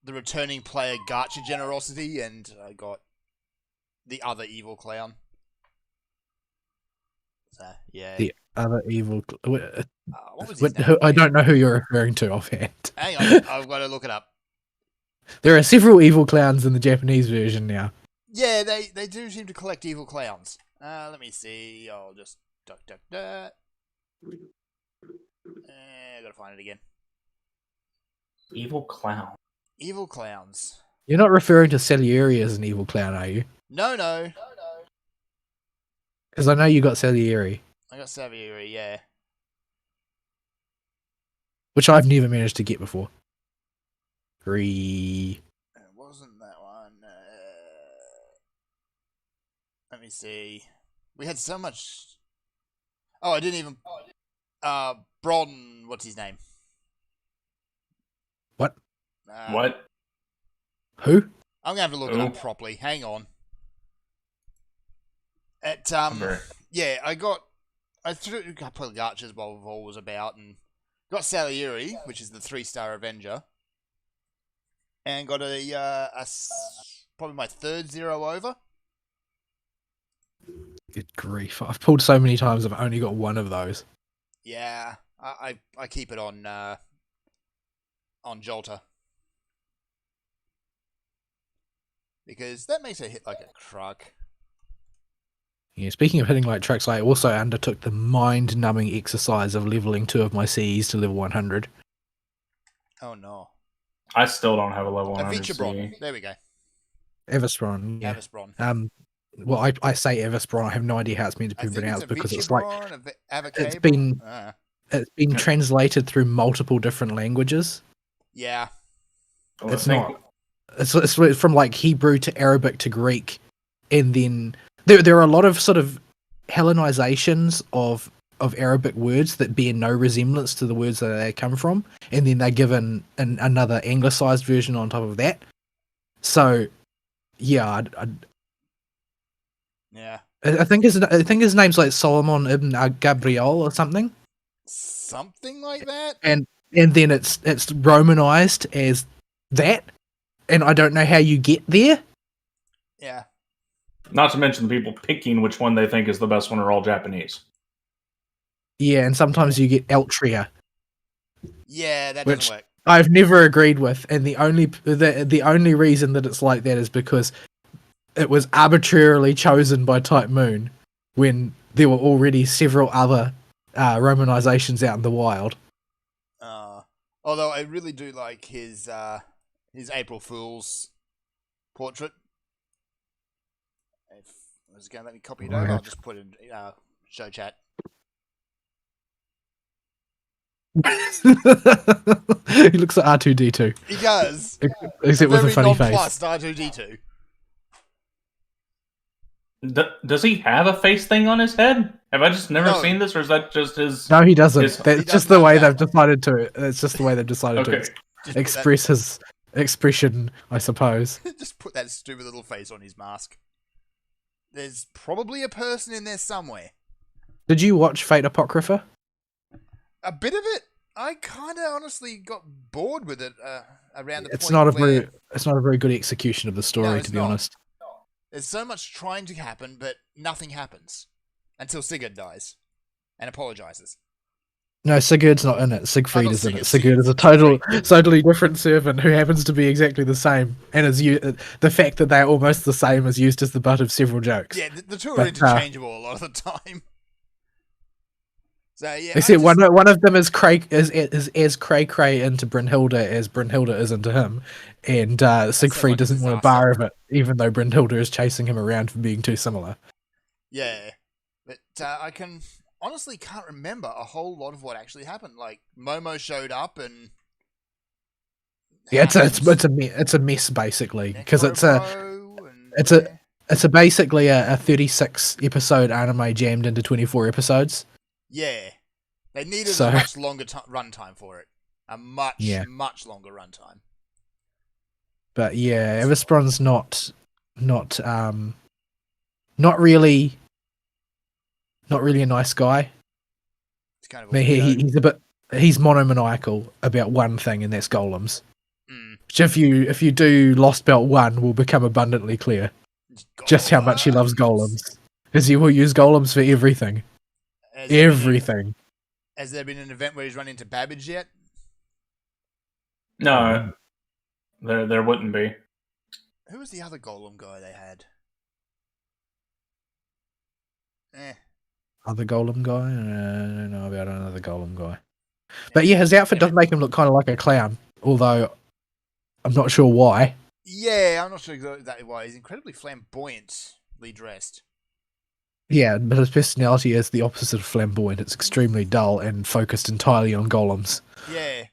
returning player gacha generosity, and I got the other evil clown. So, yeah. The other evil... what was his name? I don't know who you're referring to offhand. Hang on, I've got to look it up. There are several evil clowns in the Japanese version now. Yeah, they do seem to collect evil clowns. Let me see. I'll just duck. I gotta find it again. Evil clown. Evil clowns. You're not referring to Salieri as an evil clown, are you? No. Because I know you got Salieri. I got Salieri, yeah. Which I've never managed to get before. It wasn't that one. Let me see. We had so much... Oh, I didn't even... Bron, what's his name? What? What? Who? I'm gonna have to look it up Who? properly. Hang on. Very- Yeah, I threw a couple of archers while Vol was about, and got Salieri, which is the 3-star Avenger, and got probably my third 0 over. Good grief! I've pulled so many times. I've only got one of those. Yeah, I keep it on Jolter because that makes it hit like a truck. Yeah, speaking of hitting like trucks, I also undertook the mind-numbing exercise of leveling 2 of my CEs to level 100. Oh no, I still don't have a level 100 Avichabron. CE. There we go. Everspron, yeah. Avichabron. Well, I say Everspron. I have no idea how it's meant to I be think pronounced it's because it's like Avicabron. it's been translated through multiple different languages. Yeah. Well, It's I think- not. It's from like Hebrew to Arabic to Greek, and then there are a lot of sort of Hellenizations of Arabic words that bear no resemblance to the words that they come from, and then they're given another anglicized version on top of that. So, yeah, Yeah. I think his name's like Solomon ibn Gabriel or something, Something like that. and then it's Romanized as that, and I don't know how you get there. Yeah. Not to mention the people picking which one they think is the best one are all Japanese. Yeah, and sometimes you get Altria. Yeah, that Which- doesn't work. I've never agreed with, and the only reason that it's like that is because it was arbitrarily chosen by Type Moon when there were already several other Romanizations out in the wild. Although I really do like his April Fool's portrait. If I was going to let me copy it over, I'll just put it in show chat. He looks at R2D2, He does. except with a Very funny face. nonplussed R2D2. Does he have a face thing on his head? Have I just never No. seen this, or is that just his? No, he doesn't. His- That's He just doesn't the have way that. they've decided to. It's just the way they've decided Okay. to Just put express his expression, I suppose. that, just put that stupid little face on his mask. There's probably a person in there somewhere. Did you watch Fate Apocrypha? A bit of it. I kind of honestly got bored with it around the It's point not a where very good execution of the story, it's to be not. honest. there's so much trying to happen, but nothing happens until Sigurd dies and apologizes. No, Sigurd's not in it. Siegfried not is in it. Sigurd, Sigurd is a totally different servant who happens to be exactly the same, and is the fact that they're almost the same is used as the butt of several jokes. Yeah, the two are But, interchangeable a lot of the time. So yeah, Except one of them is as cray into Brynhilde as Brynhilde is into him, and Siegfried like a doesn't want a disaster. bar of it, even though Brynhilde is chasing him around for being too similar. Yeah, but I honestly can't remember a whole lot of what actually happened. Like Momo showed up and Yeah, it's a mess basically because it's basically a 36 episode anime jammed into 24 episodes. yeah. They needed So- a much longer runtime for it, a much longer runtime. But yeah, Everspron's not really a nice guy. It's kind of I mean, he's monomaniacal about one thing, and that's golems. Mm. Which if you do Lost Belt 1 will become abundantly clear just how much he loves golems. Because he will use golems for everything. Everything. Has there been an event where he's run into Babbage yet? No, there wouldn't be. Who was the other golem guy they had? Other golem guy? I don't know about another golem guy. But yeah, his outfit does make him look kind of like a clown. Although, I'm not sure why. Yeah, I'm not sure exactly why. He's incredibly flamboyantly dressed. Yeah, but his personality is the opposite of flamboyant. It's extremely dull and focused entirely on golems. Yeah.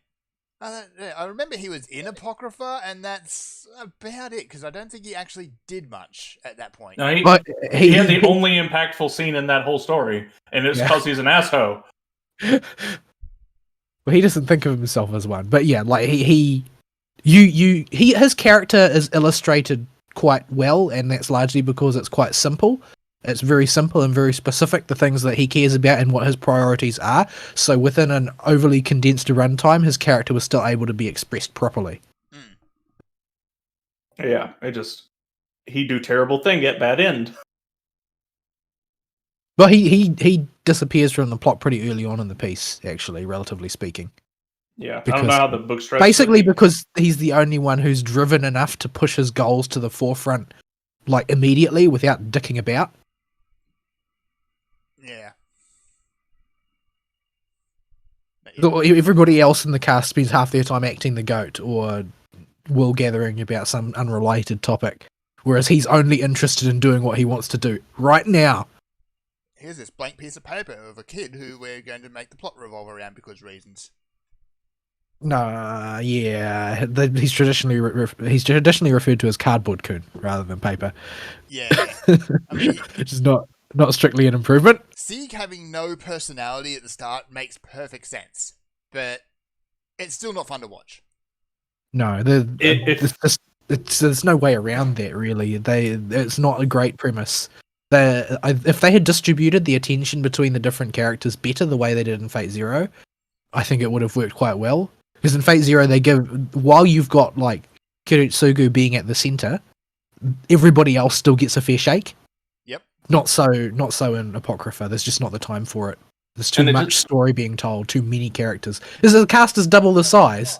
I remember he was in Apocrypha, and that's about it, because I don't think he actually did much at that point. No, he But had the only impactful scene in that whole story, and it's Yeah. because he's an asshole. Well, he doesn't think of himself as one. But yeah, like he his character is illustrated quite well, and that's largely because it's quite simple. It's very simple and very specific, the things that he cares about and what his priorities are. So within an overly condensed runtime, his character was still able to be expressed properly. Yeah, he do terrible thing, get bad end. Well, he disappears from the plot pretty early on in the piece, actually, relatively speaking. Yeah, Because I don't know how the book stretches. basically, because he's the only one who's driven enough to push his goals to the forefront, like immediately, without dicking about. Yeah. Everybody else in the cast spends half their time acting the goat or wool gathering about some unrelated topic, whereas he's only interested in doing what he wants to do right now. Here's this blank piece of paper of a kid who we're going to make the plot revolve around because reasons. No, yeah, he's traditionally referred to as cardboard coon rather than paper. Yeah. I mean, Which is not strictly an improvement. Sieg having no personality at the start makes perfect sense, but it's still not fun to watch. No, there's no way around that, really. It's not a great premise. If they had distributed the attention between the different characters better the way they did in Fate Zero, I think it would have worked quite well. Because in Fate Zero, while you've got like Kirutsugu being at the center, everybody else still gets a fair shake. Yep. Not so in Apocrypha. There's just not the time for it. There's too much story being told, too many characters. The cast is double the size.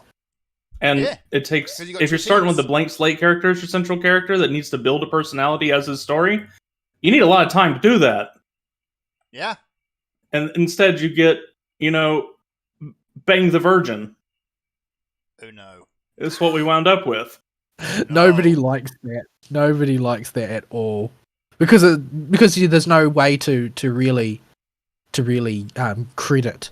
And it takes, if you're starting with the blank slate character as your central character that needs to build a personality as his story, you need a lot of time to do that. Yeah. And instead you get, Bang the Virgin. Oh no. It's what we wound up with. Nobody likes that. Nobody likes that at all. Because there's no way to really credit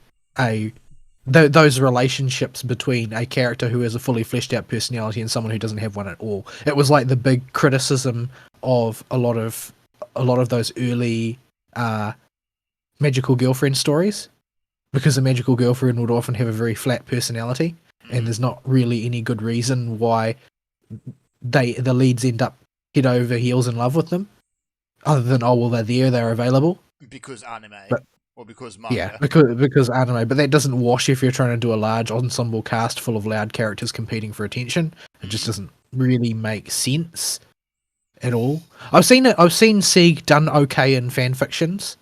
those relationships between a character who has a fully fleshed out personality and someone who doesn't have one at all. It was like the big criticism of a lot of those early magical girlfriend stories, because a magical girlfriend would often have a very flat personality, and there's not really any good reason why the leads end up head over heels in love with them, other than they're available. Because anime. Or because manga. Yeah, because anime, but that doesn't wash if you're trying to do a large ensemble cast full of loud characters competing for attention. It just doesn't really make sense at all. I've seen Sieg done okay in fan fictions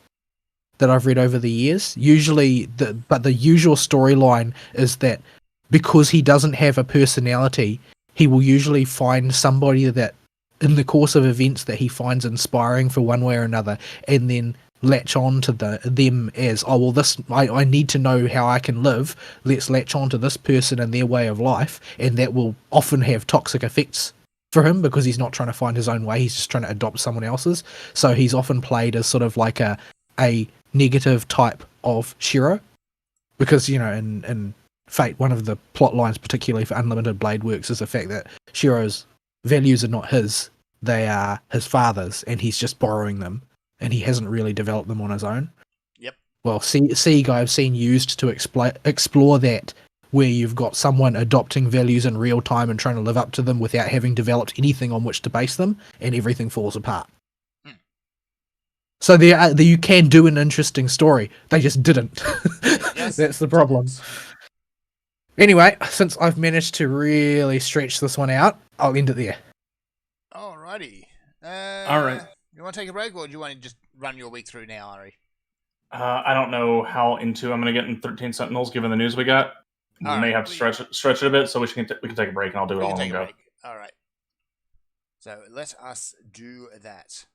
that I've read over the years. Usually, the usual storyline is that because he doesn't have a personality, he will usually find somebody that, in the course of events that he finds inspiring for one way or another, and then latch on to them as, I need to know how I can live. Let's latch on to this person and their way of life, and that will often have toxic effects for him because he's not trying to find his own way. He's just trying to adopt someone else's. So he's often played as sort of like a negative type of Shiro, because in Fate, one of the plot lines, particularly for Unlimited Blade Works, is the fact that Shiro's values are not his; they are his father's, and he's just borrowing them, and he hasn't really developed them on his own. Yep. Well, Sieg I've seen used to explore that, where you've got someone adopting values in real time and trying to live up to them without having developed anything on which to base them, and everything falls apart. So you can do an interesting story. They just didn't. Yes, that's the problem. Anyway, since I've managed to really stretch this one out, I'll end it there. Alrighty. All right. You want to take a break, or do you want to just run your week through now, Ari? I don't know how into I'm going to get in 13 Sentinels given the news we got. We may have to stretch it a bit, so we can take a break and I'll do it all in one go. All right. So let us do that.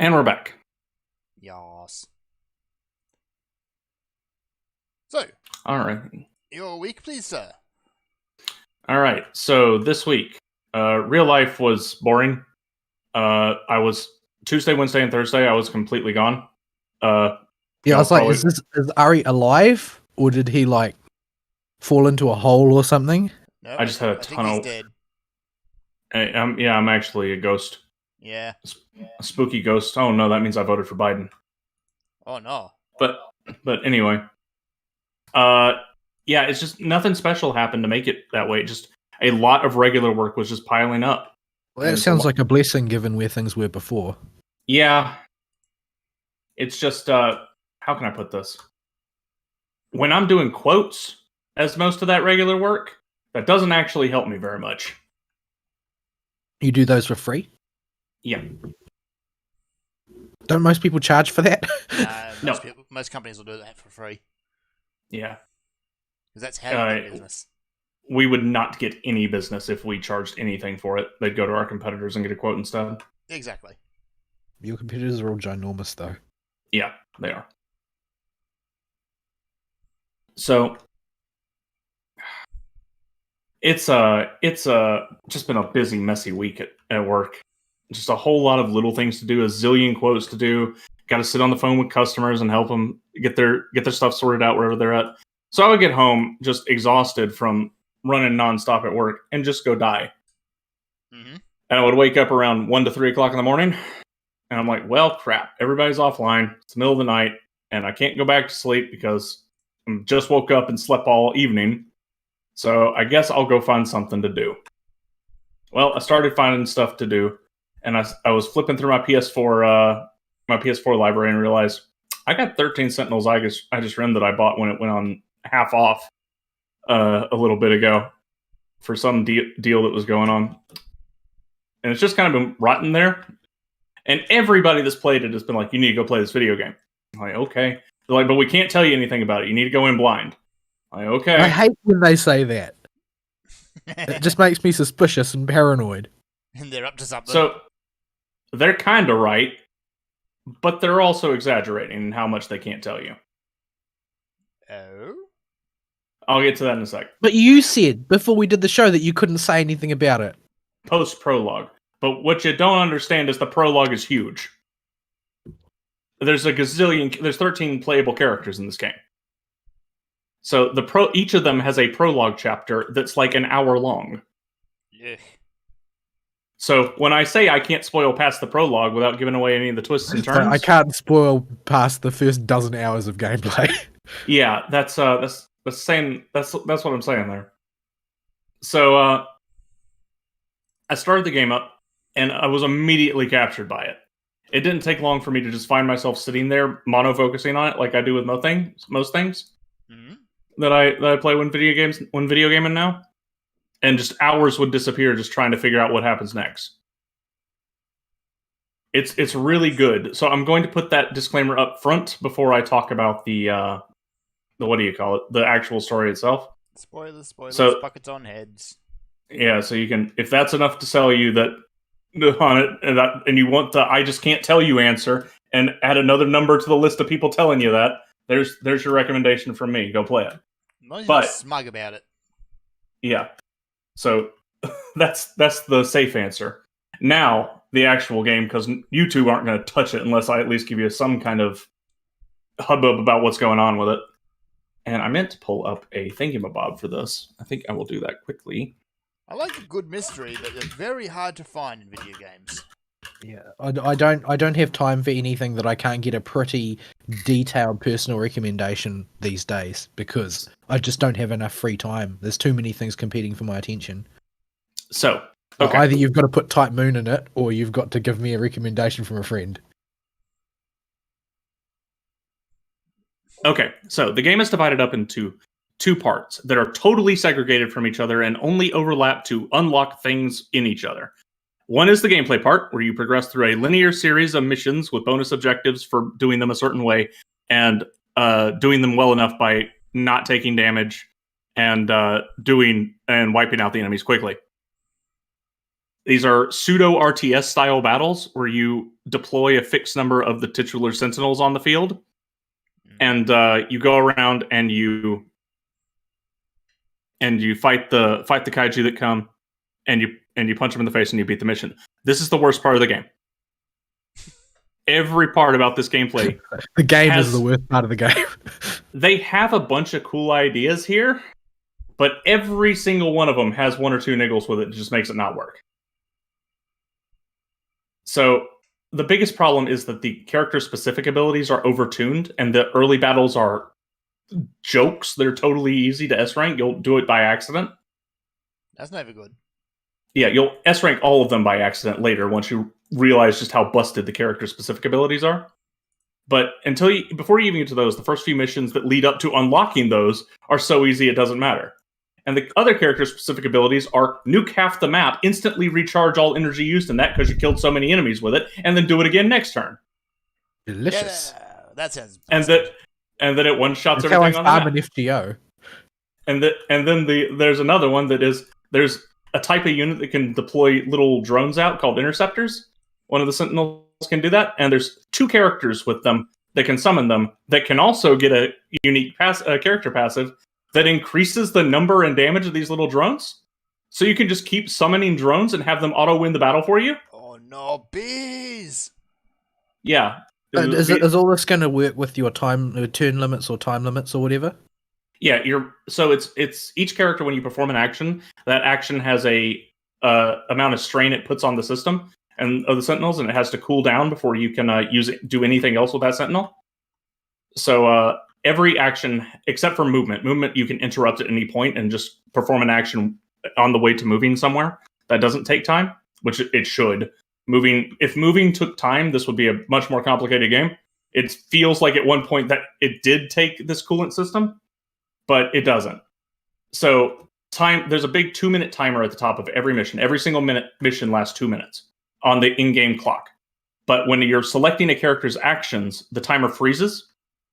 And we're back. Yas. So, All right. your week, please, sir. All right. So this week, real life was boring. I was Tuesday, Wednesday, and Thursday. I was completely gone. Yeah, I was like, is Ari alive, or did he like fall into a hole or something? No, I just had a ton he's of. dead. I'm actually a ghost. Yeah. A spooky ghost. Oh no, that means I voted for Biden. Oh no. But anyway, yeah, it's just nothing special happened to make it that way. Just a lot of regular work was just piling up. Well, that sounds like a blessing given where things were before. Yeah, it's just how can I put this? When I'm doing quotes as most of that regular work, that doesn't actually help me very much. You do those for free? Yeah. Don't most people charge for that? No. Most companies will do that for free. Yeah. Because that's how you get business. We would not get any business if we charged anything for it. They'd go to our competitors and get a quote instead. Exactly. Your competitors are all ginormous, though. Yeah, they are. So it's just been a busy, messy week at work. Just a whole lot of little things to do, a zillion quotes to do. Got to sit on the phone with customers and help them get their stuff sorted out wherever they're at. So I would get home just exhausted from running nonstop at work and just go die. Mm-hmm. And I would wake up around 1 to 3 o'clock in the morning, and I'm like, well, crap, everybody's offline. It's the middle of the night, and I can't go back to sleep because I just woke up and slept all evening. So I guess I'll go find something to do. Well, I started finding stuff to do, and I was flipping through my PS4 library and realized I got 13 Sentinels I just ran that I bought when it went on half off a little bit ago for some deal that was going on. And it's just kind of been rotting there. And everybody that's played it has been like, you need to go play this video game. I'm like, okay. They're like, but we can't tell you anything about it. You need to go in blind. I'm like, okay. I hate when they say that. It just makes me suspicious and paranoid. And they're up to something. So they're kind of right, but they're also exaggerating in how much they can't tell you. Oh? I'll get to that in a sec. But you said before we did the show that you couldn't say anything about it. Post-prologue. But what you don't understand is the prologue is huge. There's 13 playable characters in this game. So each of them has a prologue chapter that's like an hour long. Yeah. So when I say I can't spoil past the prologue without giving away any of the twists and turns, I can't spoil past the first dozen hours of gameplay. Yeah, that's what I'm saying there. So I started the game up, and I was immediately captured by it. It didn't take long for me to just find myself sitting there, mono-focusing on it, like I do with most things Mm-hmm. that I play when video gaming now, and just hours would disappear just trying to figure out what happens next. It's really good. So I'm going to put that disclaimer up front before I talk about the what do you call it? The actual story itself. Spoilers, So- buckets on heads. Yeah, so you can, if that's enough to sell you that on it, and you want the I just can't tell you answer, and add another number to the list of people telling you that, there's your recommendation from me. Go play it. But smug about it. Yeah. So that's the safe answer. Now the actual game, because you two aren't going to touch it unless I at least give you some kind of hubbub about what's going on with it. And I meant to pull up a thingamabob for this. I think I will do that quickly. I like a good mystery, but they're very hard to find in video games. Yeah, I don't have time for anything that I can't get a pretty detailed personal recommendation these days because I just don't have enough free time. There's too many things competing for my attention. So, okay. Either you've got to put Type Moon in it, or you've got to give me a recommendation from a friend. Okay, so the game is divided up into two parts that are totally segregated from each other and only overlap to unlock things in each other. One is the gameplay part, where you progress through a linear series of missions with bonus objectives for doing them a certain way, and doing them well enough by not taking damage and wiping out the enemies quickly. These are pseudo RTS style battles where you deploy a fixed number of the titular sentinels on the field, and you go around and you fight the kaiju that come, and you punch them in the face and you beat the mission. This is the worst part of the game. Every part about this gameplay, The game is the worst part of the game. they have a bunch of cool ideas here, but every single one of them has one or two niggles with it. It just makes it not work. So the biggest problem is that the character-specific abilities are overtuned, and the early battles are jokes. They're totally easy to S-rank. You'll do it by accident. That's never good. Yeah, you'll S-rank all of them by accident later once you realize just how busted the character-specific abilities are. But before you even get to those, the first few missions that lead up to unlocking those are so easy it doesn't matter. And the other character-specific abilities are nuke half the map, instantly recharge all energy used in that because you killed so many enemies with it, and then do it again next turn. Delicious. Yeah, that sounds. And then it one-shots That's how I everything on the farm map. an FGO. And then there's another one that is there's a type of unit that can deploy little drones out called interceptors. One of the sentinels can do that, and there's two characters with them that can summon them that can also get a unique character passive that increases the number and damage of these little drones. So you can just keep summoning drones and have them auto-win the battle for you. Oh no, bees! Yeah. Is all this going to work with your turn limits or time limits or whatever? Yeah, it's each character when you perform an action, that action has a amount of strain it puts on the system and of the sentinels, and it has to cool down before you can do anything else with that sentinel. So every action except for movement you can interrupt at any point and just perform an action on the way to moving somewhere. That doesn't take time, which it should. If moving took time, this would be a much more complicated game. It feels like at one point that it did take this coolant system, but it doesn't. So there's a big 2-minute timer at the top of every mission. Every single mission lasts 2 minutes on the in-game clock. But when you're selecting a character's actions, the timer freezes.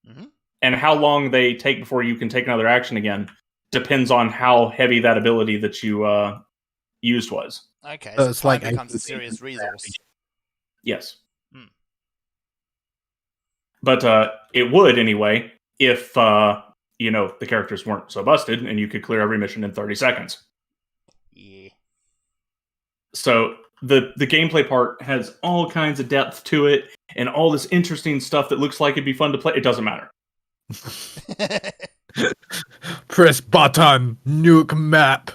Mm-hmm. And how long they take before you can take another action again depends on how heavy that ability that you used was. Okay, So so it's time like becomes a ATC. serious resource. Yes. Hmm. But it would anyway if the characters weren't so busted and you could clear every mission in 30 seconds. Yeah. So the gameplay part has all kinds of depth to it and all this interesting stuff that looks like it'd be fun to play. It doesn't matter. Press button, nuke map.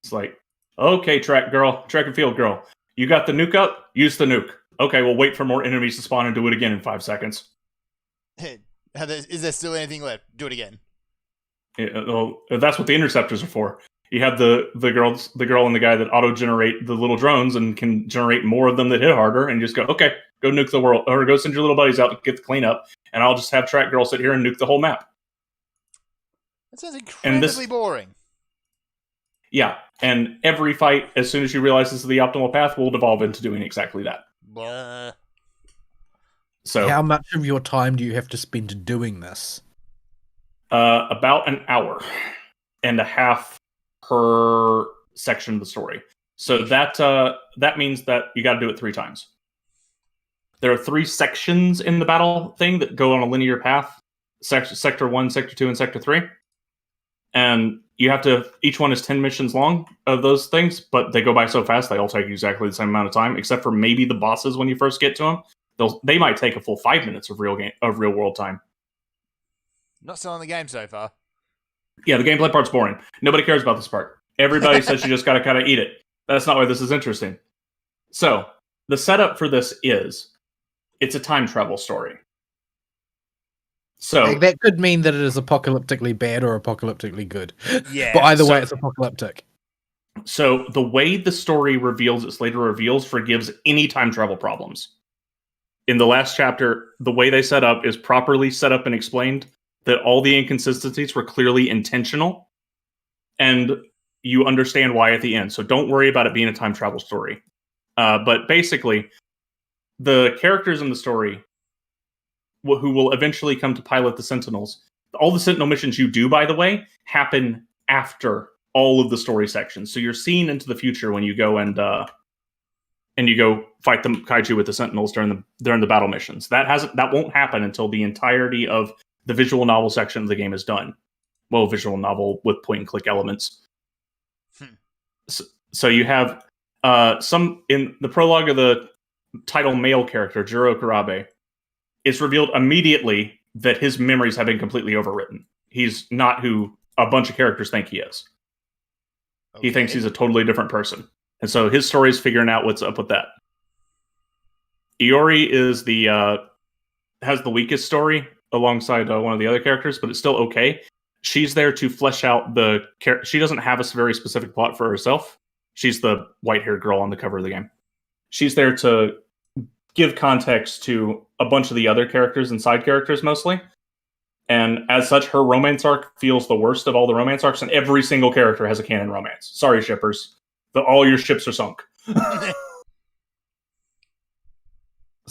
It's like, okay, track and field girl. You got the nuke up? Use the nuke. Okay, we'll wait for more enemies to spawn and do it again in 5 seconds. Is there still anything left? Do it again. Yeah, well, that's what the interceptors are for. You have the girl and the guy that auto-generate the little drones and can generate more of them that hit harder, and just go, okay, go nuke the world, or go send your little buddies out to get the cleanup, and I'll just have Track Girl sit here and nuke the whole map. That sounds incredibly boring. Yeah, and every fight, as soon as you realize this is the optimal path, will devolve into doing exactly that. Blah. So, How much of your time do you have to spend doing this? about an hour and a half per section of the story. So that means that you got to do it 3 times. There are 3 sections in the battle thing that go on a linear path: Sector 1, Sector 2, and Sector 3. And you have to. Each one is 10 missions long of those things, but they go by so fast they all take exactly the same amount of time, except for maybe the bosses when you first get to them. They might take a full 5 minutes of real world time. Not selling the game so far. Yeah, the gameplay part's boring. Nobody cares about this part. Everybody says you just gotta kind of eat it. That's not why this is interesting. So, the setup for this is, it's a time travel story. So Like, that could mean that it is apocalyptically bad or apocalyptically good. Yeah. But either way, it's apocalyptic. So the way the story reveals its later reveals forgives any time travel problems. In the last chapter, the way they set up is properly set up and explained that all the inconsistencies were clearly intentional, and you understand why at the end. So don't worry about it being a time travel story. But basically, the characters in the story who will eventually come to pilot the Sentinels, all the Sentinel missions you do, by the way, happen after all of the story sections. So you're seeing into the future when you go and and you go fight the kaiju with the Sentinels during the battle missions. That won't happen until the entirety of the visual novel section of the game is done. Well, visual novel with point and click elements. So you have some in the prologue of the title male character, Juro Kurabe. It's revealed immediately that his memories have been completely overwritten. He's not who a bunch of characters think he is. Okay. He thinks he's a totally different person. And so his story is figuring out what's up with that. Iori is has the weakest story alongside one of the other characters, but it's still okay. She's there to flesh out she doesn't have a very specific plot for herself. She's the white-haired girl on the cover of the game. She's there to give context to a bunch of the other characters and side characters mostly. And as such, her romance arc feels the worst of all the romance arcs, and every single character has a canon romance. Sorry, shippers. All your ships are sunk.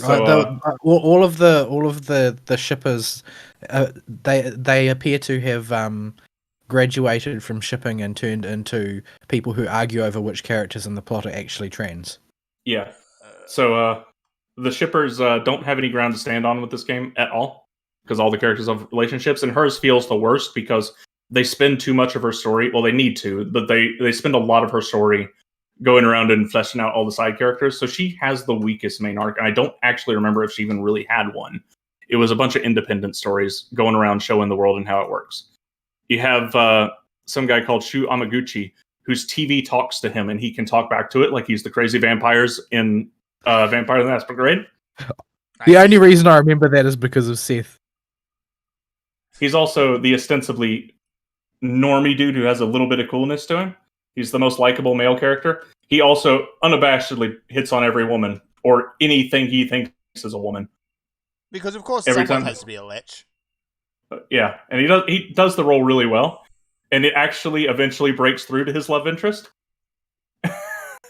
All of the shippers, they appear to have graduated from shipping and turned into people who argue over which characters in the plot are actually trans. Yeah. So the shippers don't have any ground to stand on with this game at all, because all the characters have relationships, and hers feels the worst because they spend too much of her story. Well, they need to, but they spend a lot of her story going around and fleshing out all the side characters. So she has the weakest main arc, and I don't actually remember if she even really had one. It was a bunch of independent stories going around showing the world and how it works. You have some guy called Shu Amaguchi, whose TV talks to him, and he can talk back to it like he's the crazy vampires in Vampire the Masquerade. The only reason I remember that is because of Seth. He's also the ostensibly normie dude who has a little bit of coolness to him. He's the most likable male character. He also unabashedly hits on every woman or anything he thinks is a woman. Because of course someone has to be a lech. Yeah, and he does the role really well, and it actually eventually breaks through to his love interest.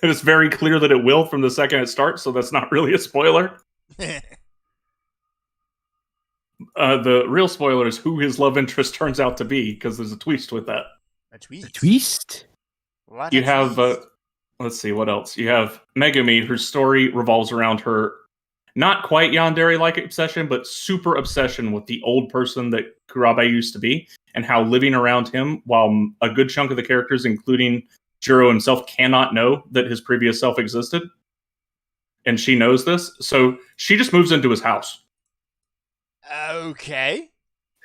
It's very clear that it will from the second it starts, so that's not really a spoiler. The real spoiler is who his love interest turns out to be, because there's a twist with that. A twist? A twist? What you have, let's see, what else? You have Megumi, her story revolves around her not quite yandere-like obsession, but super obsession with the old person that Kurabe used to be, and how living around him, while a good chunk of the characters, including Juro himself, cannot know that his previous self existed. And she knows this, so she just moves into his house. Okay.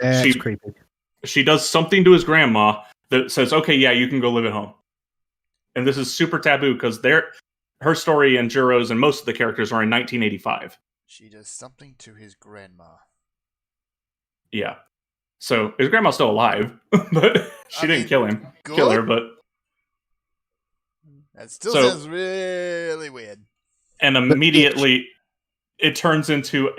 That's creepy. She does something to his grandma that says, okay, yeah, you can go live at home. And this is super taboo because her story and Juro's and most of the characters are in 1985. She does something to his grandma. Yeah. So his grandma's still alive, but she didn't kill her, but that still sounds really weird. And immediately it turns into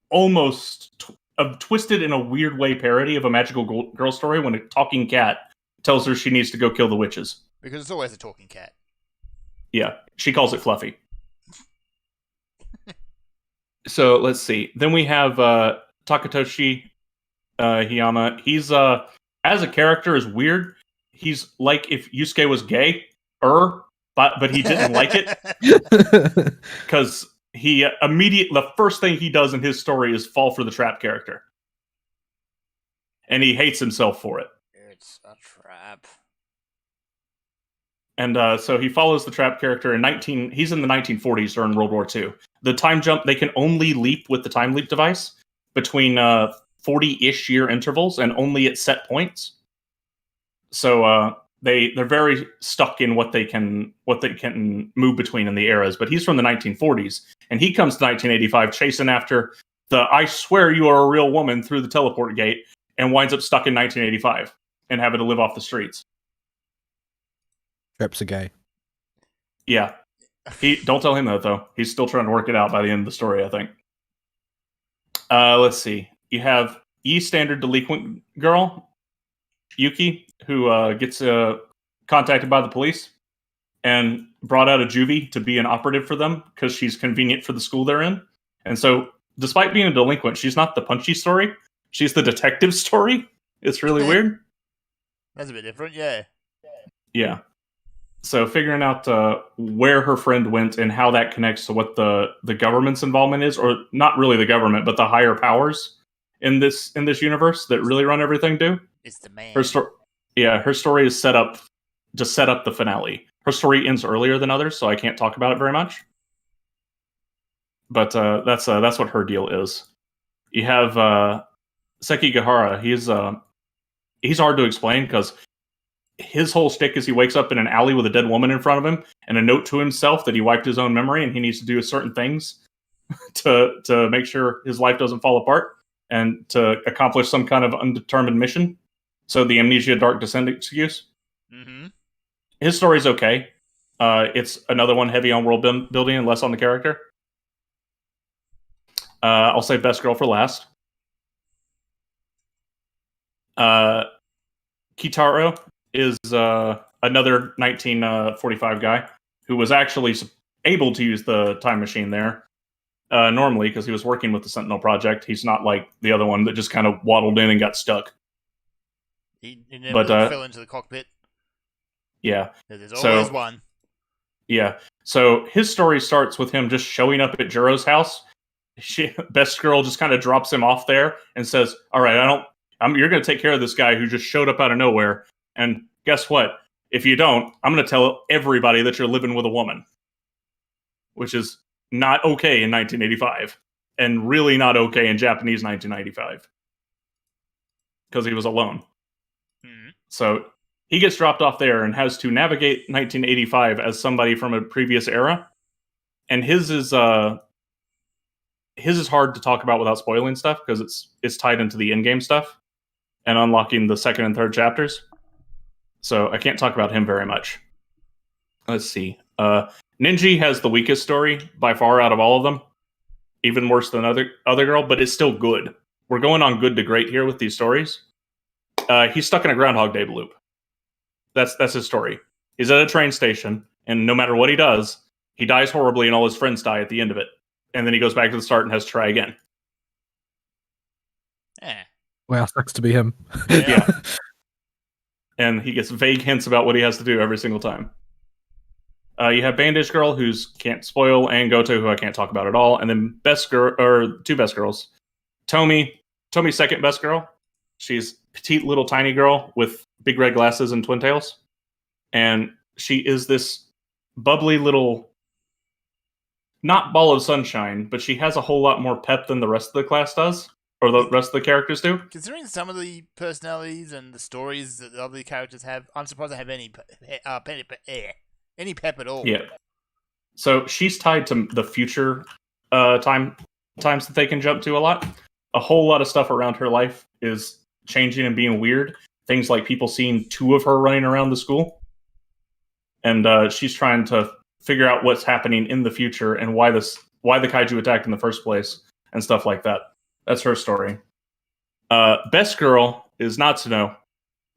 almost a twisted in a weird way parody of a magical girl story when a talking cat tells her she needs to go kill the witches. Because it's always a talking cat. Yeah, she calls it Fluffy. So let's see. Then we have Takatoshi Hiyama. He's as a character is weird. He's like if Yusuke was gay, but he didn't like it because the first thing he does in his story is fall for the trap character, and he hates himself for it. It's a trap. And so he follows the trap character he's in the 1940s during World War II. The time jump, they can only leap with the time leap device between 40-ish year intervals and only at set points. So they're very stuck in what they can move between in the eras. But he's from the 1940s, and he comes to 1985 chasing after I swear you are a real woman through the teleport gate, and winds up stuck in 1985 and having to live off the streets. Trips are gay. Yeah. Don't tell him that, though. He's still trying to work it out by the end of the story, I think. Let's see. You have standard delinquent girl, Yuki, who gets contacted by the police and brought out of juvie to be an operative for them because she's convenient for the school they're in. And so, despite being a delinquent, she's not the punchy story. She's the detective story. It's really weird. That's a bit different, yeah. Yeah. So figuring out where her friend went and how that connects to what the government's involvement is, or not really the government, but the higher powers in this universe that really run everything do. It's the man. Her story is set up to set up the finale. Her story ends earlier than others, so I can't talk about it very much. But that's what her deal is. You have Sekigahara. He's hard to explain because his whole shtick is he wakes up in an alley with a dead woman in front of him and a note to himself that he wiped his own memory and he needs to do certain things to make sure his life doesn't fall apart and to accomplish some kind of undetermined mission. So the Amnesia Dark Descent excuse. Mm-hmm. His story's okay. It's another one heavy on world building and less on the character. I'll say best girl for last. Kitaro is another 1945 guy who was actually able to use the time machine there normally because he was working with the Sentinel Project. He's not like the other one that just kind of waddled in and got stuck. He never fell into the cockpit. Yeah. There's always one. Yeah. So his story starts with him just showing up at Juro's house. Best girl just kind of drops him off there and says, "All right, you're going to take care of this guy who just showed up out of nowhere. And guess what? If you don't, I'm going to tell everybody that you're living with a woman," which is not okay in 1985 and really not okay in Japanese 1995 because he was alone. Mm-hmm. So he gets dropped off there and has to navigate 1985 as somebody from a previous era. And his is hard to talk about without spoiling stuff because it's tied into the in-game stuff and unlocking the second and third chapters. So I can't talk about him very much. Let's see. Ninji has the weakest story by far out of all of them, even worse than other girl, but it's still good. We're going on good to great here with these stories. He's stuck in a Groundhog Day loop. That's his story. He's at a train station, and no matter what he does, he dies horribly, and all his friends die at the end of it. And then he goes back to the start and has to try again. Wow, sucks to be him. Yeah. And he gets vague hints about what he has to do every single time. You have Bandage Girl, who's can't spoil, and Goto, who I can't talk about at all. And then two best girls. Tomi's second best girl. She's petite little tiny girl with big red glasses and twin tails. And she is this bubbly little, not ball of sunshine, but she has a whole lot more pep than the rest of the class does, or the rest of the characters do. Considering some of the personalities and the stories that the other characters have, I'm surprised they have any pep at all. Yeah. So she's tied to the future times that they can jump to a lot. A whole lot of stuff around her life is changing and being weird. Things like people seeing two of her running around the school. And she's trying to figure out what's happening in the future and why the kaiju attacked in the first place and stuff like that. That's her story. Best girl is Natsuno,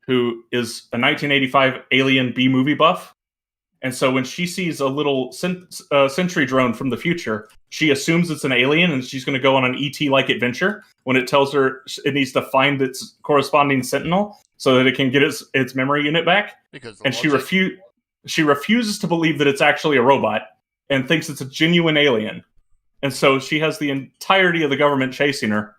who is a 1985 alien B-movie buff. And so when she sees a little sentry drone from the future, she assumes it's an alien and she's going to go on an ET-like adventure when it tells her it needs to find its corresponding sentinel so that it can get its memory unit back. And she refuses to believe that it's actually a robot and thinks it's a genuine alien. And so she has the entirety of the government chasing her,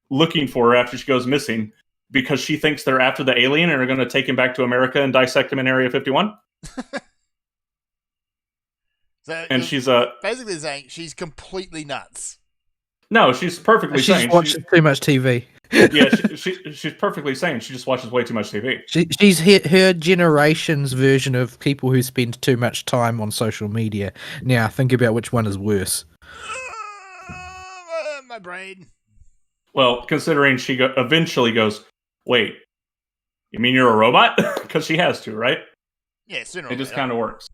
looking for her after she goes missing, because she thinks they're after the alien and are going to take him back to America and dissect him in Area 51. And she's basically saying she's completely nuts. No, she's perfectly sane. She's watching too much TV. Yeah, she's perfectly sane. She just watches way too much TV. She's her generation's version of people who spend too much time on social media. Now, think about which one is worse. My brain. Well, considering she eventually goes, wait, you mean you're a robot? Because she has to, right? Yeah, sooner or later. It just later. kind of works.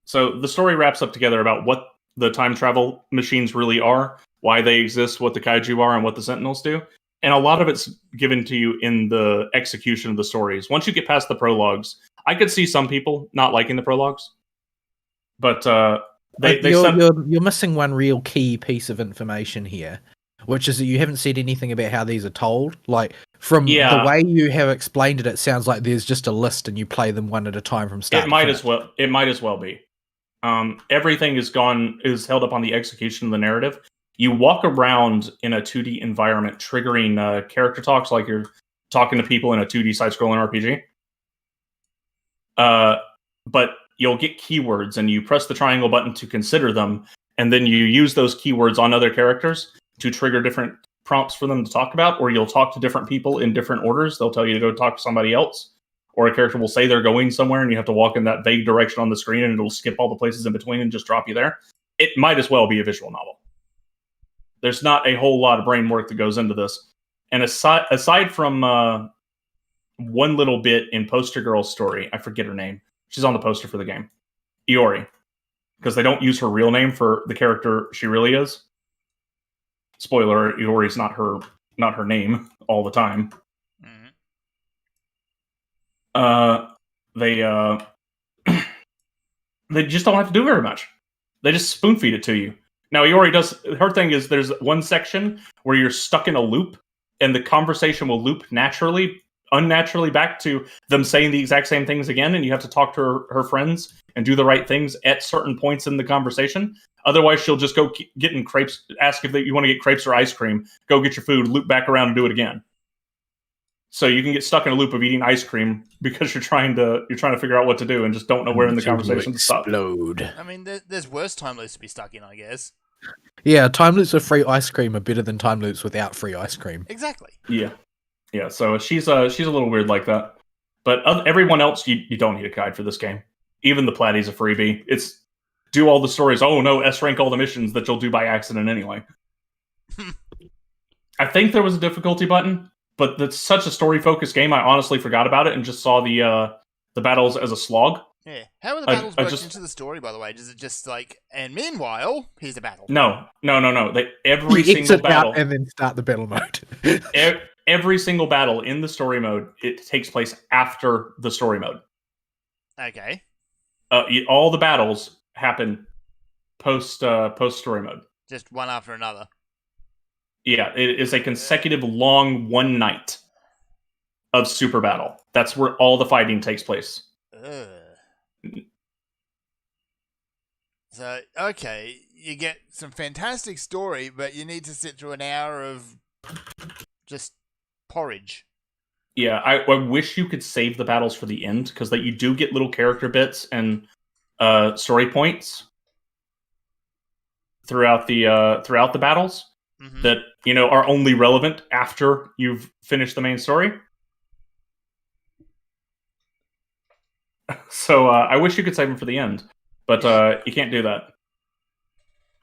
So the story wraps up together about what the time travel machines really are, why they exist, what the kaiju are, and what the Sentinels do. And a lot of it's given to you in the execution of the stories. Once you get past the prologues, I could see some people not liking the prologues. But you're missing one real key piece of information here. which is that you haven't said anything about how these are told. Like, from the Yeah. way you have explained it, it sounds like there's just a list and you play them one at a time from start It to might finish. as well. It might as well be. Everything is held up on the execution of the narrative. You walk around in a 2D environment, triggering character talks like you're talking to people in a 2D side-scrolling RPG. But you'll get keywords, and you press the triangle button to consider them, and then you use those keywords on other characters to trigger different prompts for them to talk about, or you'll talk to different people in different orders. They'll tell you to go talk to somebody else, or a character will say they're going somewhere, and you have to walk in that vague direction on the screen, and it'll skip all the places in between and just drop you there. It might as well be a visual novel. There's not a whole lot of brain work that goes into this. And aside from one little bit in Poster Girl's story, I forget her name. She's on the poster for the game. Iori. Because they don't use her real name for the character she really is. Spoiler, Iori's not her name all the time. They they just don't have to do very much. They just spoon feed it to you. Now, Iori does, her thing is there's one section where you're stuck in a loop, and the conversation will loop unnaturally back to them saying the exact same things again, and you have to talk to her friends and do the right things at certain points in the conversation. Otherwise, she'll just go getting crepes, ask if you want to get crepes or ice cream, go get your food, loop back around and do it again. So you can get stuck in a loop of eating ice cream because you're trying to figure out what to do and just don't know where in the conversation to stop. I mean, there's worse time loops to be stuck in, I guess. Yeah, time loops with free ice cream are better than time loops without free ice cream. Exactly. Yeah. So she's a little weird like that. But everyone else, you don't need a guide for this game. Even the Platy's a freebie. It's do all the stories. Oh no, S rank all the missions that you'll do by accident anyway. I think there was a difficulty button, but that's such a story-focused game, I honestly forgot about it and just saw the battles as a slog. Yeah. How are the battles worked into the story, by the way? Does it just like, and meanwhile, here's a battle? No. Every single battle. And then start the battle mode. Every single battle in the story mode, it takes place after the story mode. Okay. All the battles happen post story mode. Just one after another. Yeah, it is a consecutive long one night of super battle. That's where all the fighting takes place. So, okay, you get some fantastic story, but you need to sit through an hour of just porridge. Yeah, I wish you could save the battles for the end, because you do get little character bits and story points throughout the battles that are only relevant after you've finished the main story. So I wish you could save them for the end, but you can't do that.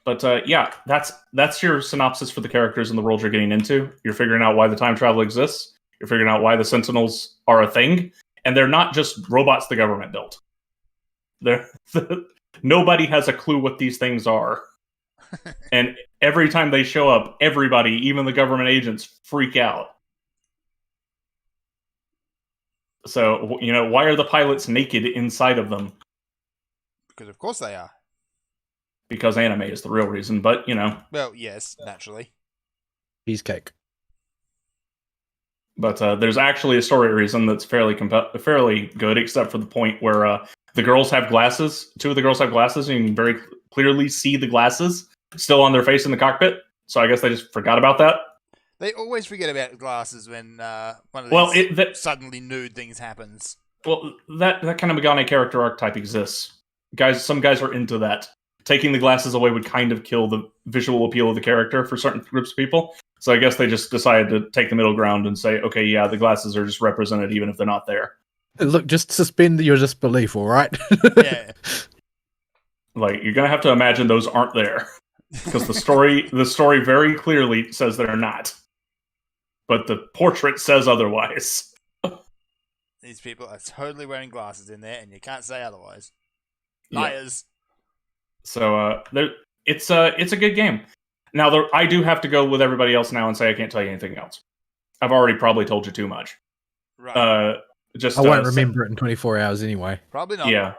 But yeah, that's your synopsis for the characters and the world you're getting into. You're figuring out why the time travel exists. You're figuring out why the Sentinels are a thing, and they're not just robots the government built. Nobody has a clue what these things are, and every time they show up, everybody, even the government agents, freak out. So, why are the pilots naked inside of them? Because of course they are. Because anime is the real reason, but, Well, yes, naturally. Cheesecake. But there's actually a story reason that's fairly good, except for the point where the girls have glasses. Two of the girls have glasses, and you can very clearly see the glasses still on their face in the cockpit. So I guess they just forgot about that. They always forget about glasses when one of these suddenly nude things happens. Well, that kind of Megane character archetype exists. Some guys are into that. Taking the glasses away would kind of kill the visual appeal of the character for certain groups of people. So I guess they just decided to take the middle ground and say, okay, yeah, the glasses are just represented even if they're not there. Look, just suspend your disbelief, all right? Yeah. You're going to have to imagine those aren't there. Because the story very clearly says they're not. But the portrait says otherwise. These people are totally wearing glasses in there, and you can't say otherwise. Liars. Yeah. So it's a good game. Now I do have to go with everybody else now and say I can't tell you anything else. I've already probably told you too much. Right. I won't remember it in 24 hours anyway. Probably not. Yeah.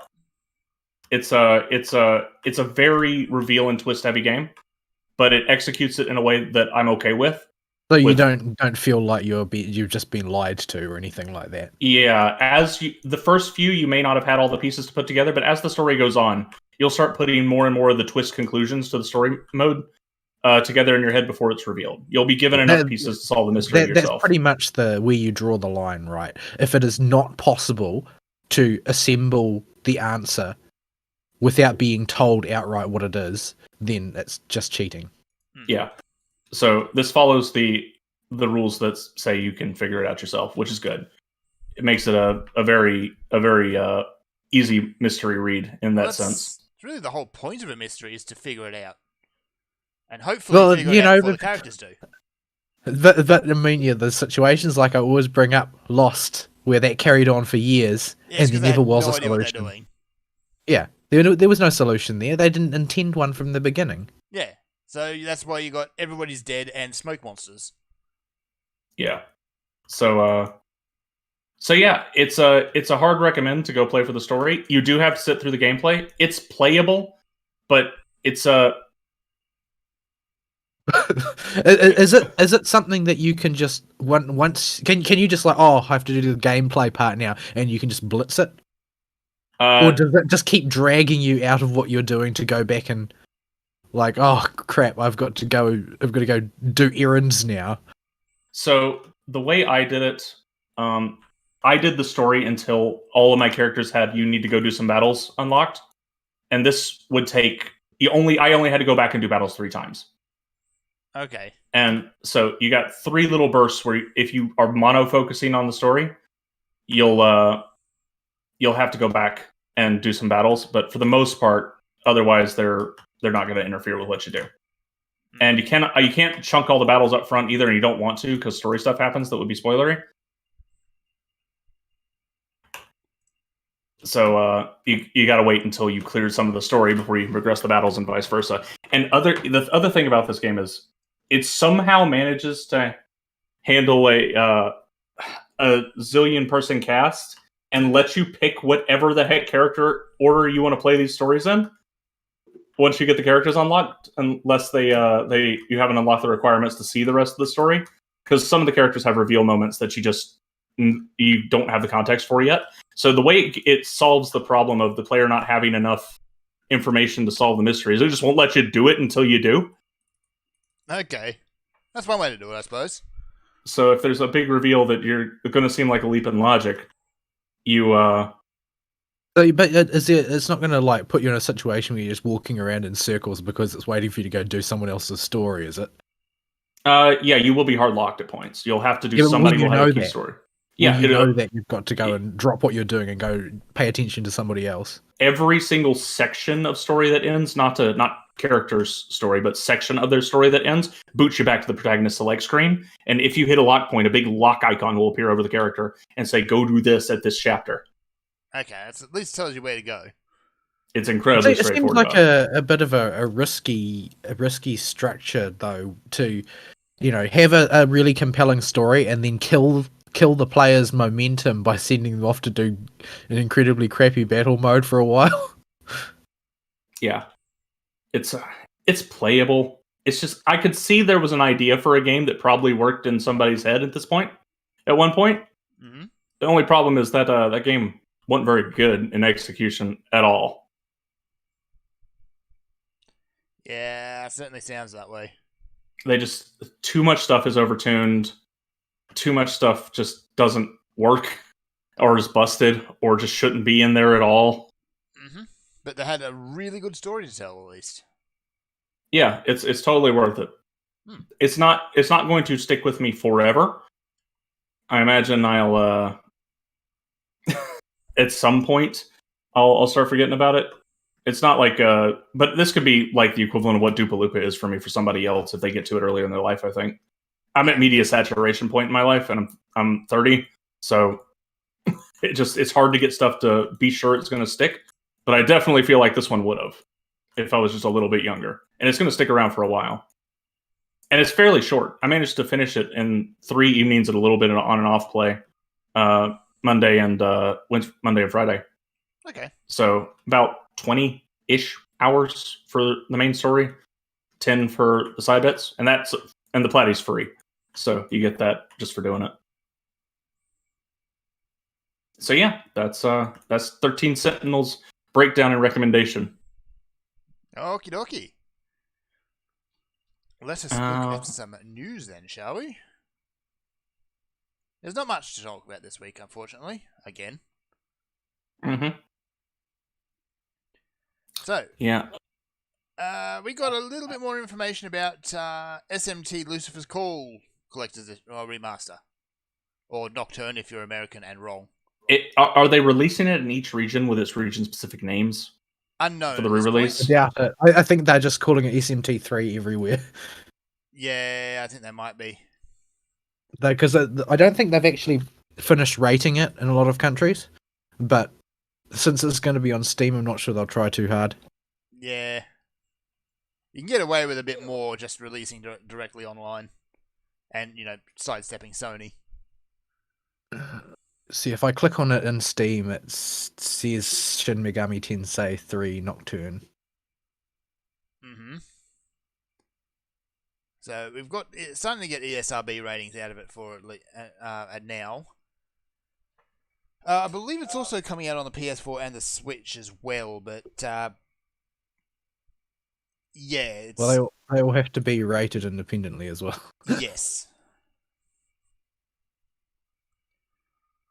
It's a very reveal and twist heavy game, but it executes it in a way that I'm okay with. So you with- don't feel like you've just been lied to or anything like that. Yeah, the first few, you may not have had all the pieces to put together, but as the story goes on, you'll start putting more and more of the twist conclusions to the story mode together in your head before it's revealed. You'll be given enough pieces to solve the mystery yourself. That's pretty much where you draw the line, right? If it is not possible to assemble the answer without being told outright what it is, then it's just cheating. Yeah. So this follows the rules that say you can figure it out yourself, which is good. It makes it a very easy mystery read in that sense. It's really the whole point of a mystery is to figure it out. And hopefully figure it out before the characters do. But I mean, yeah, there's situations like I always bring up Lost, where that carried on for years, and there never was a solution. Yeah, there was no solution there. They didn't intend one from the beginning. Yeah, so that's why you got everybody's dead and smoke monsters. Yeah. So yeah, it's a hard recommend to go play for the story. You do have to sit through the gameplay. It's playable, but it's is it something that you can just once can you just like, oh, I have to do the gameplay part now, and you can just blitz it, or does it just keep dragging you out of what you're doing to go back and like, oh crap, I've got to go do errands now? So the way I did it, I did the story until all of my characters had you need to go do some battles unlocked, and this would take I only had to go back and do battles 3 times. Okay. And so you got 3 little bursts where if you are mono focusing on the story, you'll have to go back and do some battles. But for the most part, otherwise they're not going to interfere with what you do. And you can't chunk all the battles up front either, and you don't want to because story stuff happens that would be spoilery. So you got to wait until you cleared some of the story before you can progress the battles and vice versa. And the other thing about this game is it somehow manages to handle a zillion person cast and let you pick whatever the heck character order you want to play these stories in once you get the characters unlocked, unless you haven't unlocked the requirements to see the rest of the story, because some of the characters have reveal moments that you don't have the context for yet. So the way it solves the problem of the player not having enough information to solve the mysteries, it just won't let you do it until you do. Okay. That's one way to do it, I suppose. So if there's a big reveal that you're going to seem like a leap in logic, but it's not going to like put you in a situation where you're just walking around in circles because it's waiting for you to go do someone else's story, is it? Yeah, you will be hard locked at points. You'll have to do somebody will have a key story. Yeah, you know that you've got to go and drop what you're doing and go pay attention to somebody else. Every single section of story that ends, not character's story, but section of their story that ends, boots you back to the protagonist select screen. And if you hit a lock point, a big lock icon will appear over the character and say, go do this at this chapter. Okay, that at least tells you where to go. It's incredibly straightforward. It seems like a bit of a risky structure, though, to have a really compelling story and then kill the player's momentum by sending them off to do an incredibly crappy battle mode for a while. Yeah. It's playable. It's just, I could see there was an idea for a game that probably worked in somebody's head at one point. Mm-hmm. The only problem is that that game wasn't very good in execution at all. Yeah, it certainly sounds that way. Too much stuff is overtuned. Too much stuff just doesn't work, or is busted, or just shouldn't be in there at all. Mm-hmm. But they had a really good story to tell, at least. Yeah, it's totally worth it. It's not going to stick with me forever. I imagine I'll at some point I'll start forgetting about it. It's not like but this could be like the equivalent of what Dupaloopa is for me for somebody else if they get to it earlier in their life, I think. I'm at media saturation point in my life, and I'm 30, so it's hard to get stuff to be sure it's going to stick. But I definitely feel like this one would have if I was just a little bit younger, and it's going to stick around for a while. And it's fairly short. I managed to finish it in 3 evenings at a little bit on and off play, Monday and Friday. Okay. So about 20-ish hours for the main story. 10 for the side bets, and the Platy's free, so you get that just for doing it. So yeah, that's 13 Sentinels breakdown and recommendation. Okie dokie. Let us look at some news then, shall we? There's not much to talk about this week, unfortunately. Again. Mm-hmm. So, yeah, we got a little bit more information about SMT Lucifer's Call Collector's Remaster. Or Nocturne if you're American and wrong. Are they releasing it in each region with its region-specific names? Unknown for the re-release? I doubt it. I think they're just calling it SMT3 everywhere. Yeah, I think they might be. Because I don't think they've actually finished rating it in a lot of countries. But since it's going to be on Steam, I'm not sure they'll try too hard. Yeah. You can get away with a bit more just releasing directly online. And, sidestepping Sony. See, if I click on it in Steam, it says Shin Megami Tensei 3 Nocturne. Mm-hmm. So we've got it's starting to get ESRB ratings out of it for at now. I believe it's also coming out on the PS4 and the Switch as well, but yeah, it's... Well, they all have to be rated independently as well. Yes.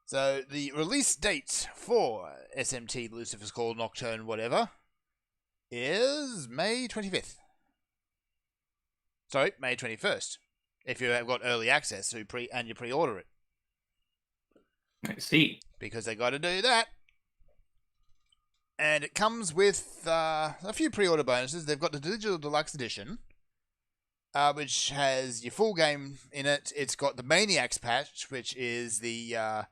So the release date for SMT Lucifer's Call Nocturne whatever is May 25th. Sorry, May 21st. If you have got early access and you pre-order it. I see. Because they got to do that. And it comes with a few pre-order bonuses. They've got the Digital Deluxe Edition, which has your full game in it. It's got the Maniacs patch, which is the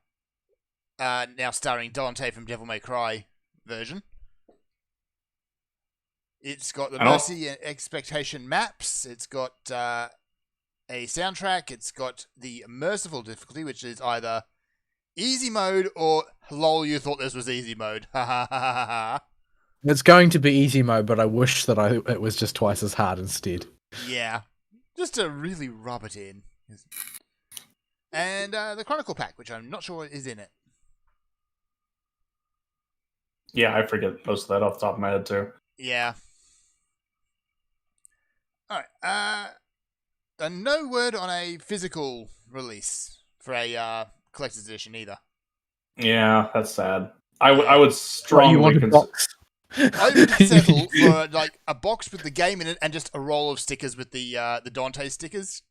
now starring Dante from Devil May Cry version. It's got the Mercy and Expectation maps. It's got a soundtrack. It's got the Merciful difficulty, which is either easy mode or lol, you thought this was easy mode. Ha ha ha ha ha. It's going to be easy mode, but I wish that it was just twice as hard instead. Yeah. Just to really rub it in. And the Chronicle pack, which I'm not sure is in it. Yeah, I forget most of that off the top of my head too. Yeah. Alright, no word on a physical release for a collector's edition either. Yeah, that's sad. I would strongly you want a box? I would settle for like a box with the game in it and just a roll of stickers with the Dante stickers.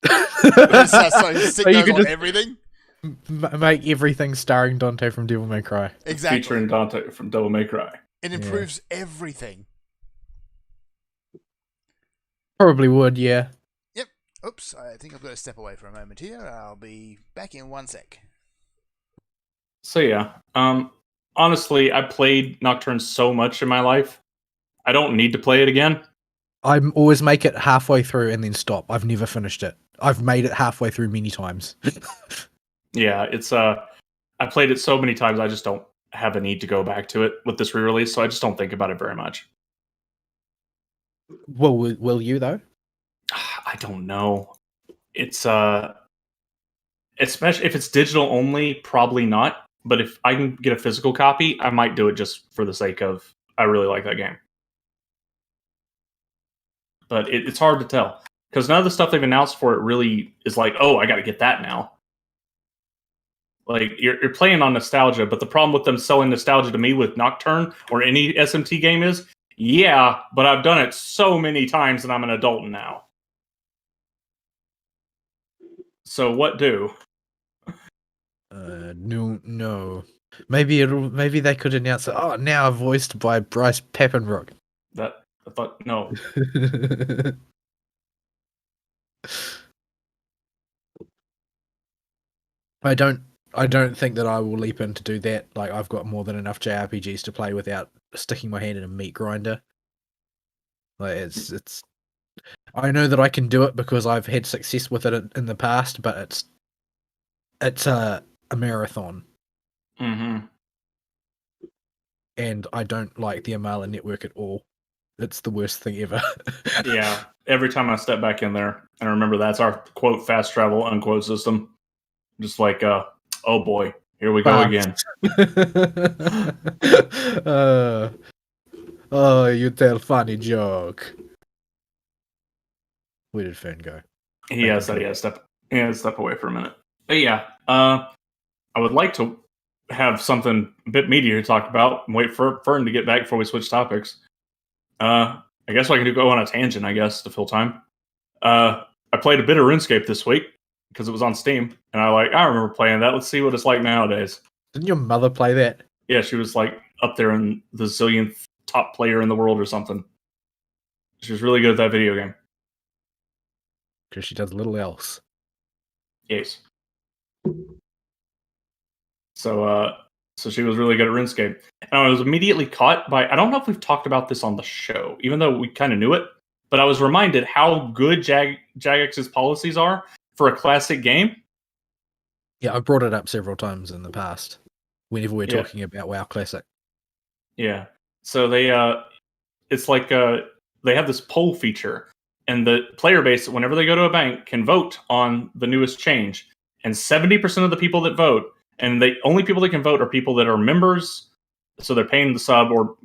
So stick those on everything. Make everything starring Dante from Devil May Cry. Exactly. Featuring Dante from Devil May Cry. It improves everything. Probably would, yeah. Yep. Oops, I think I've got to step away for a moment here. I'll be back in 1 sec. So yeah, honestly, I played Nocturne so much in my life, I don't need to play it again. I always make it halfway through and then stop. I've never finished it. I've made it halfway through many times. Yeah, it's I played it so many times, I just don't have a need to go back to it with this re-release, so I just don't think about it very much. Well, will you though? I don't know. It's especially if it's digital only, probably not. But if I can get a physical copy, I might do it just for the sake of I really like that game. But it's hard to tell because none of the stuff they've announced for it really is like, oh, I got to get that now. Like you're playing on nostalgia, but the problem with them selling nostalgia to me with Nocturne or any SMT game is, yeah, but I've done it so many times and I'm an adult now. So what do? No. Maybe they could announce it. Oh, now voiced by Bryce Papenbrook. That I thought no. I don't think that I will leap in to do that. Like I've got more than enough JRPGs to play without sticking my hand in a meat grinder. Like it's I know that I can do it because I've had success with it in the past, but it's a marathon. Mm-hmm. And I don't like the Amala network at all. It's the worst thing ever. Yeah, every time I step back in there, and I remember that's our quote fast travel unquote system. Just like, oh boy, here we go again. Oh, you tell funny joke. Where did Fern go? He has to step away for a minute. But yeah, I would like to have something a bit meatier to talk about and wait for Fern to get back before we switch topics. I guess I can go on a tangent, I guess, to fill time. I played a bit of RuneScape this week because it was on Steam, and I remember playing that. Let's see what it's like nowadays. Didn't your mother play that? Yeah, she was like up there in the zillionth top player in the world or something. She was really good at that video game. Because she does little else. Yes. So she was really good at RuneScape. And I was immediately caught by, I don't know if we've talked about this on the show, even though we kind of knew it, but I was reminded how good Jagex's policies are for a classic game. Yeah, I've brought it up several times in the past, whenever we're talking about WoW Classic. Yeah. So they, it's like they have this poll feature, and the player base, whenever they go to a bank, can vote on the newest change. And 70% of the people that vote, and the only people that can vote are people that are members, so they're paying the sub or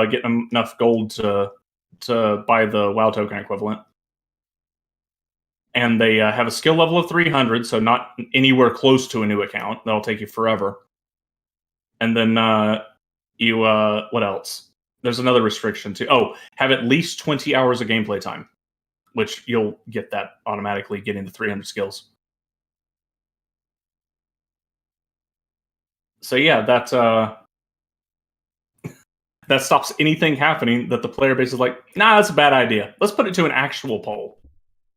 getting enough gold to buy the WoW token equivalent. And they have a skill level of 300, so not anywhere close to a new account. That'll take you forever. And then what else? There's another restriction too. Oh, have at least 20 hours of gameplay time, which you'll get that automatically getting the 300 skills. So yeah, that stops anything happening that the player base is like, nah, that's a bad idea. Let's put it to an actual poll.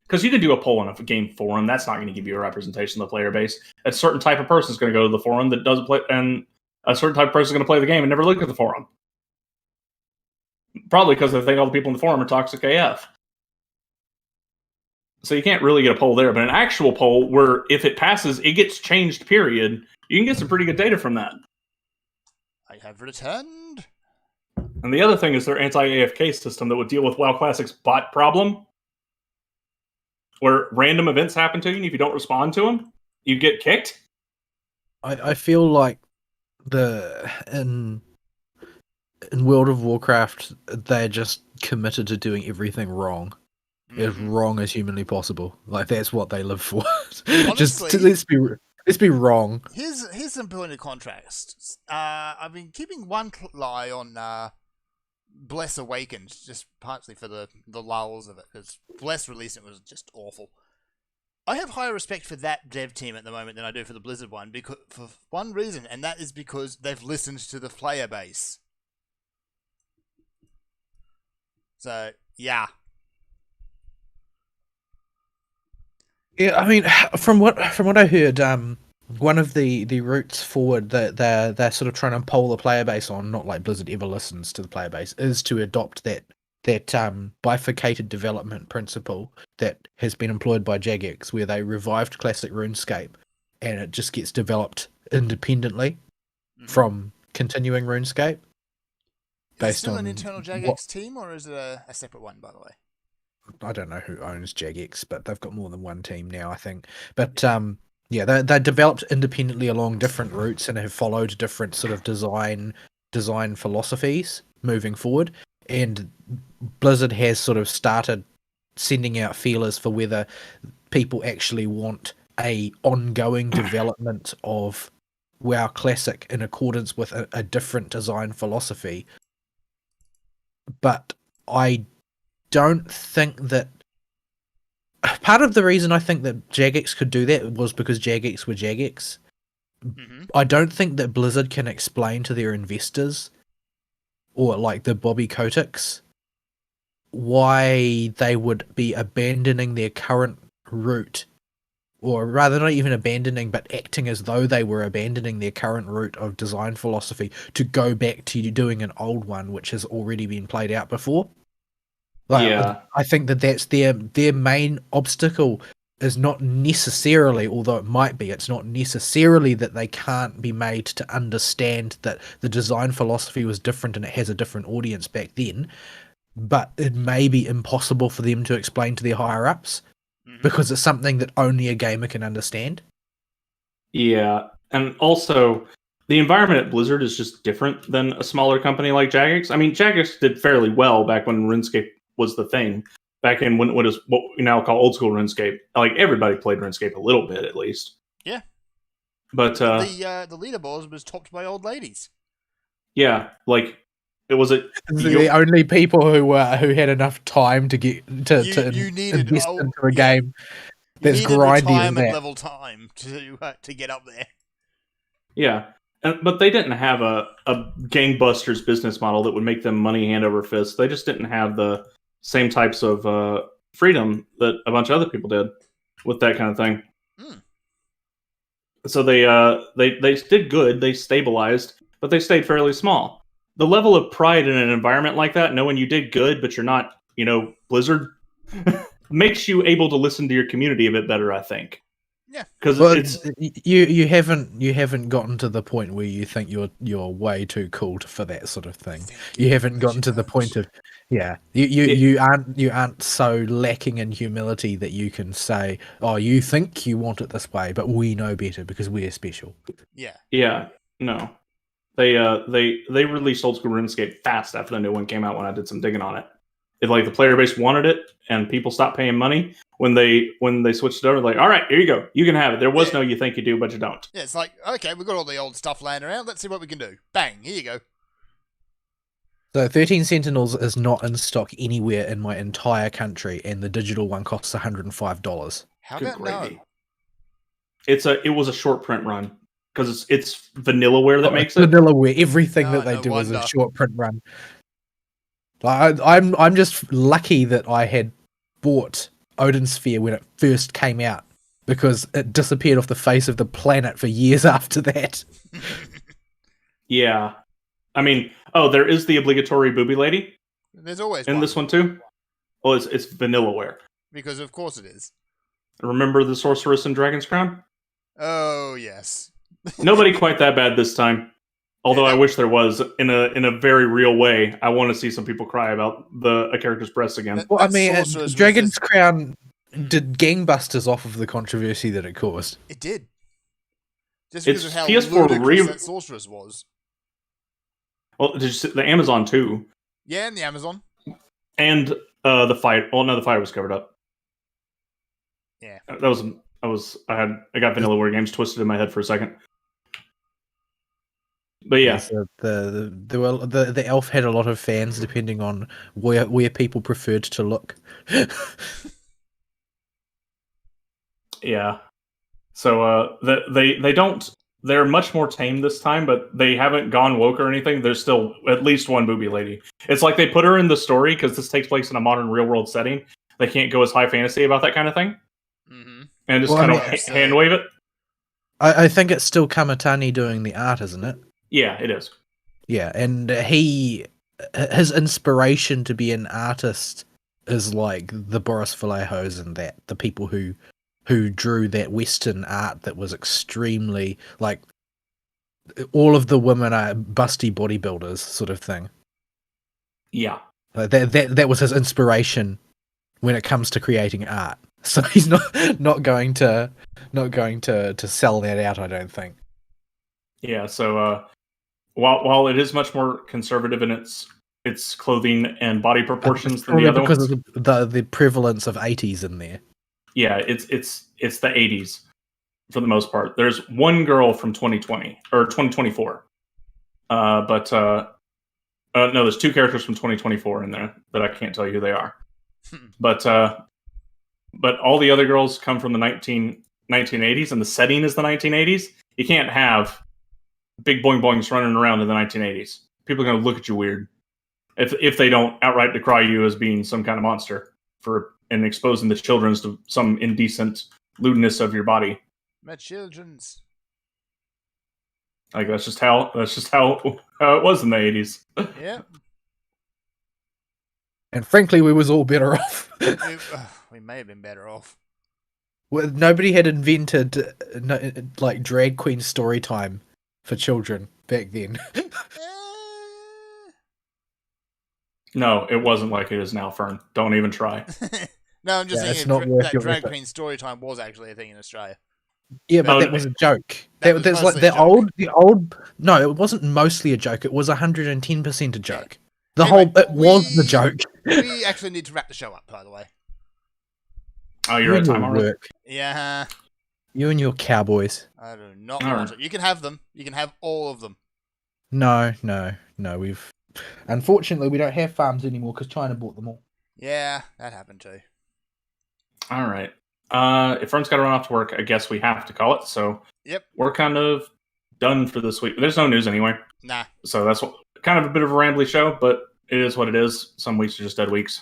Because you can do a poll in a game forum. That's not going to give you a representation of the player base. A certain type of person is going to go to the forum that doesn't play, and a certain type of person is going to play the game and never look at the forum. Probably because they think all the people in the forum are toxic AF. So you can't really get a poll there. But an actual poll where if it passes, it gets changed, period. You can get some pretty good data from that. I have returned. And the other thing is their anti-AFK system that would deal with WoW Classic's bot problem, where random events happen to you, and if you don't respond to them, you get kicked. I feel like in World of Warcraft, they're just committed to doing everything wrong. As wrong as humanly possible. Like, that's what they live for. Honestly, just let's be wrong. Here's some point of contrast. I've been keeping one eye on Bless Awakened, just partly for the lulls of it, because Bless release it was just awful. I have higher respect for that dev team at the moment than I do for the Blizzard one, because for one reason, and that is because they've listened to the player base. So yeah. Yeah, I mean, from what I heard, one of the routes forward that they're sort of trying to poll the player base on, not like Blizzard ever listens to the player base, is to adopt that bifurcated development principle that has been employed by Jagex, where they revived classic RuneScape, and it just gets developed independently from continuing RuneScape. Is it still an internal Jagex team, or is it a separate one, by the way? I don't know who owns Jagex, but they've got more than one team now, I think. But yeah, they developed independently along different routes and have followed different sort of design philosophies moving forward. And Blizzard has sort of started sending out feelers for whether people actually want a ongoing development of WoW Classic in accordance with a different design philosophy. But I don't think that part of the reason I think that Jagex could do that was because Jagex were Jagex. I don't think that Blizzard can explain to their investors or like the Bobby Koticks why they would be abandoning their current route, or rather not even abandoning, but acting as though they were abandoning their current route of design philosophy to go back to doing an old one which has already been played out before. Like, yeah. I think that that's their main obstacle is not necessarily, although it might be, it's not necessarily that they can't be made to understand that the design philosophy was different and it has a different audience back then. but it may be impossible for them to explain to their higher ups Mhm. because it's something that only a gamer can understand. Yeah, and also the environment at Blizzard is just different than a smaller company like Jagex. I mean, Jagex did fairly well back when RuneScape was the thing. Back in when what is what we now call old school RuneScape. Like everybody played RuneScape a little bit at least. Yeah. But The leaderboard was topped by old ladies. yeah, like it was a The only people who had enough time to get to You needed invest oh, into a yeah. game You that's needed grindy as retirement that. level time to get up there. yeah. But they didn't have a gangbusters business model that would make them money hand over fist. They just didn't have the same types of freedom that a bunch of other people did with that kind of thing. Mm. So they did good. They stabilized, but they stayed fairly small. The level of pride in an environment like that, knowing you did good, but you're not, Blizzard, makes you able to listen to your community a bit better. I think. Yeah, because Well, it's you haven't gotten to the point where you think you're way too cool for that sort of thing. You haven't gotten to the point of you aren't so lacking in humility that you can say, oh, you think you want it this way, but we know better because we're special. yeah. no. They released old school RuneScape fast after the new one came out when I did some digging on it. Like the player base wanted it and people stopped paying money when they switched it over, like, all right, here you go. You can have it. There was no you think you do, but you don't. Yeah, it's like, okay, we've got all the old stuff laying around. Let's see what we can do. Bang, here you go. So 13 Sentinels is not in stock anywhere in my entire country, and the digital one costs $105. How Good about no? gravy. It was a short print run because it's Vanillaware that makes it. Vanillaware, everything No, that they no do is a wonder. short print run. I'm just lucky that I had bought Odin Sphere when it first came out, because it disappeared off the face of the planet for years after that. Yeah, I mean, there is the obligatory booby lady There's always in one. this one too. Well, it's Vanillaware. Because of course it is. Remember the sorceress in Dragon's Crown? Oh, yes. Nobody quite that bad this time. Although Yeah, I wish there was in a very real way. I want to see some people cry about a character's breasts again. Well, I That mean, sorceress was Dragon's just- Crown did gangbusters off of the controversy that it caused. It did. Just It's because of how PS4 ludicrous that sorceress was. Well, did you see the Amazon too, Yeah, and the Amazon. and the fight. Well, no, the fight was covered up. Yeah. I got Vanillaware games twisted in my head for a second. But yeah, So the elf had a lot of fans depending on where people preferred to look. yeah. So they don't. They're much more tame this time, but they haven't gone woke or anything. There's still at least one booby lady. It's like they put her in the story because this takes place in a modern real world setting. They can't go as high fantasy about that kind of thing, Mm-hmm. and just Well, I kind mean, of hand wave it. I think it's still Kamatani doing the art, isn't it? Yeah, it is. Yeah, and his inspiration to be an artist is like the Boris Vallejos and that, the people who drew that Western art that was extremely, like, all of the women are busty bodybuilders sort of thing. Yeah. Like that was his inspiration when it comes to creating art. So he's not going to sell that out, I don't think. Yeah. So while it is much more conservative in its clothing and body proportions than the other because ones, of the prevalence of 80s in there. yeah, it's the 80s for the most part. There's one girl from 2020 or 2024, but no, there's two characters from 2024 in there that I can't tell you who they are. But all the other girls come from the 1980s, and the setting is the 1980s. You can't have big boing boings running around in the 1980s. People are going to look at you weird if they don't outright decry you as being some kind of monster and exposing the children to some indecent lewdness of your body. My children's. Like that's just how it was in the 80s. Yeah. And frankly, we was all better off. We may have been better off. Well, nobody had invented like drag queen story time for children back then. No, it wasn't like it is now, Fern. Don't even try. No, I'm just Yeah, it's saying not worth that your drag effort. queen story time was actually a thing in Australia. Yeah, but Oh, that was a joke. That was There's like mostly a the joke. old. No, it wasn't mostly a joke. It was 110% a joke. The Anyway, whole it was the joke. We actually need to wrap the show up, by the way. Oh, You you're at and your time already? work. Yeah, You and your cowboys. I do not All want right. it. You can have them. You can have all of them. No. We've unfortunately we don't have farms anymore because China bought them all. Yeah, that happened too. All right. If Fern's got to run off to work, I guess we have to call it. So Yep. we're kind of done for this week. There's no news anyway. Nah. So that's kind of a bit of a rambly show, but it is what it is. Some weeks are just dead weeks.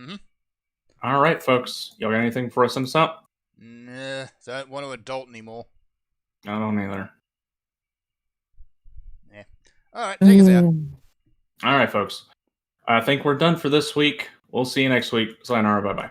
Mm-hmm. All right, folks. Y'all got anything for us in us up? Nah, don't want to adult anymore. I don't either. Yeah. All right, take us out. All right, folks. I think we're done for this week. We'll see you next week. Sayonara. Bye-bye.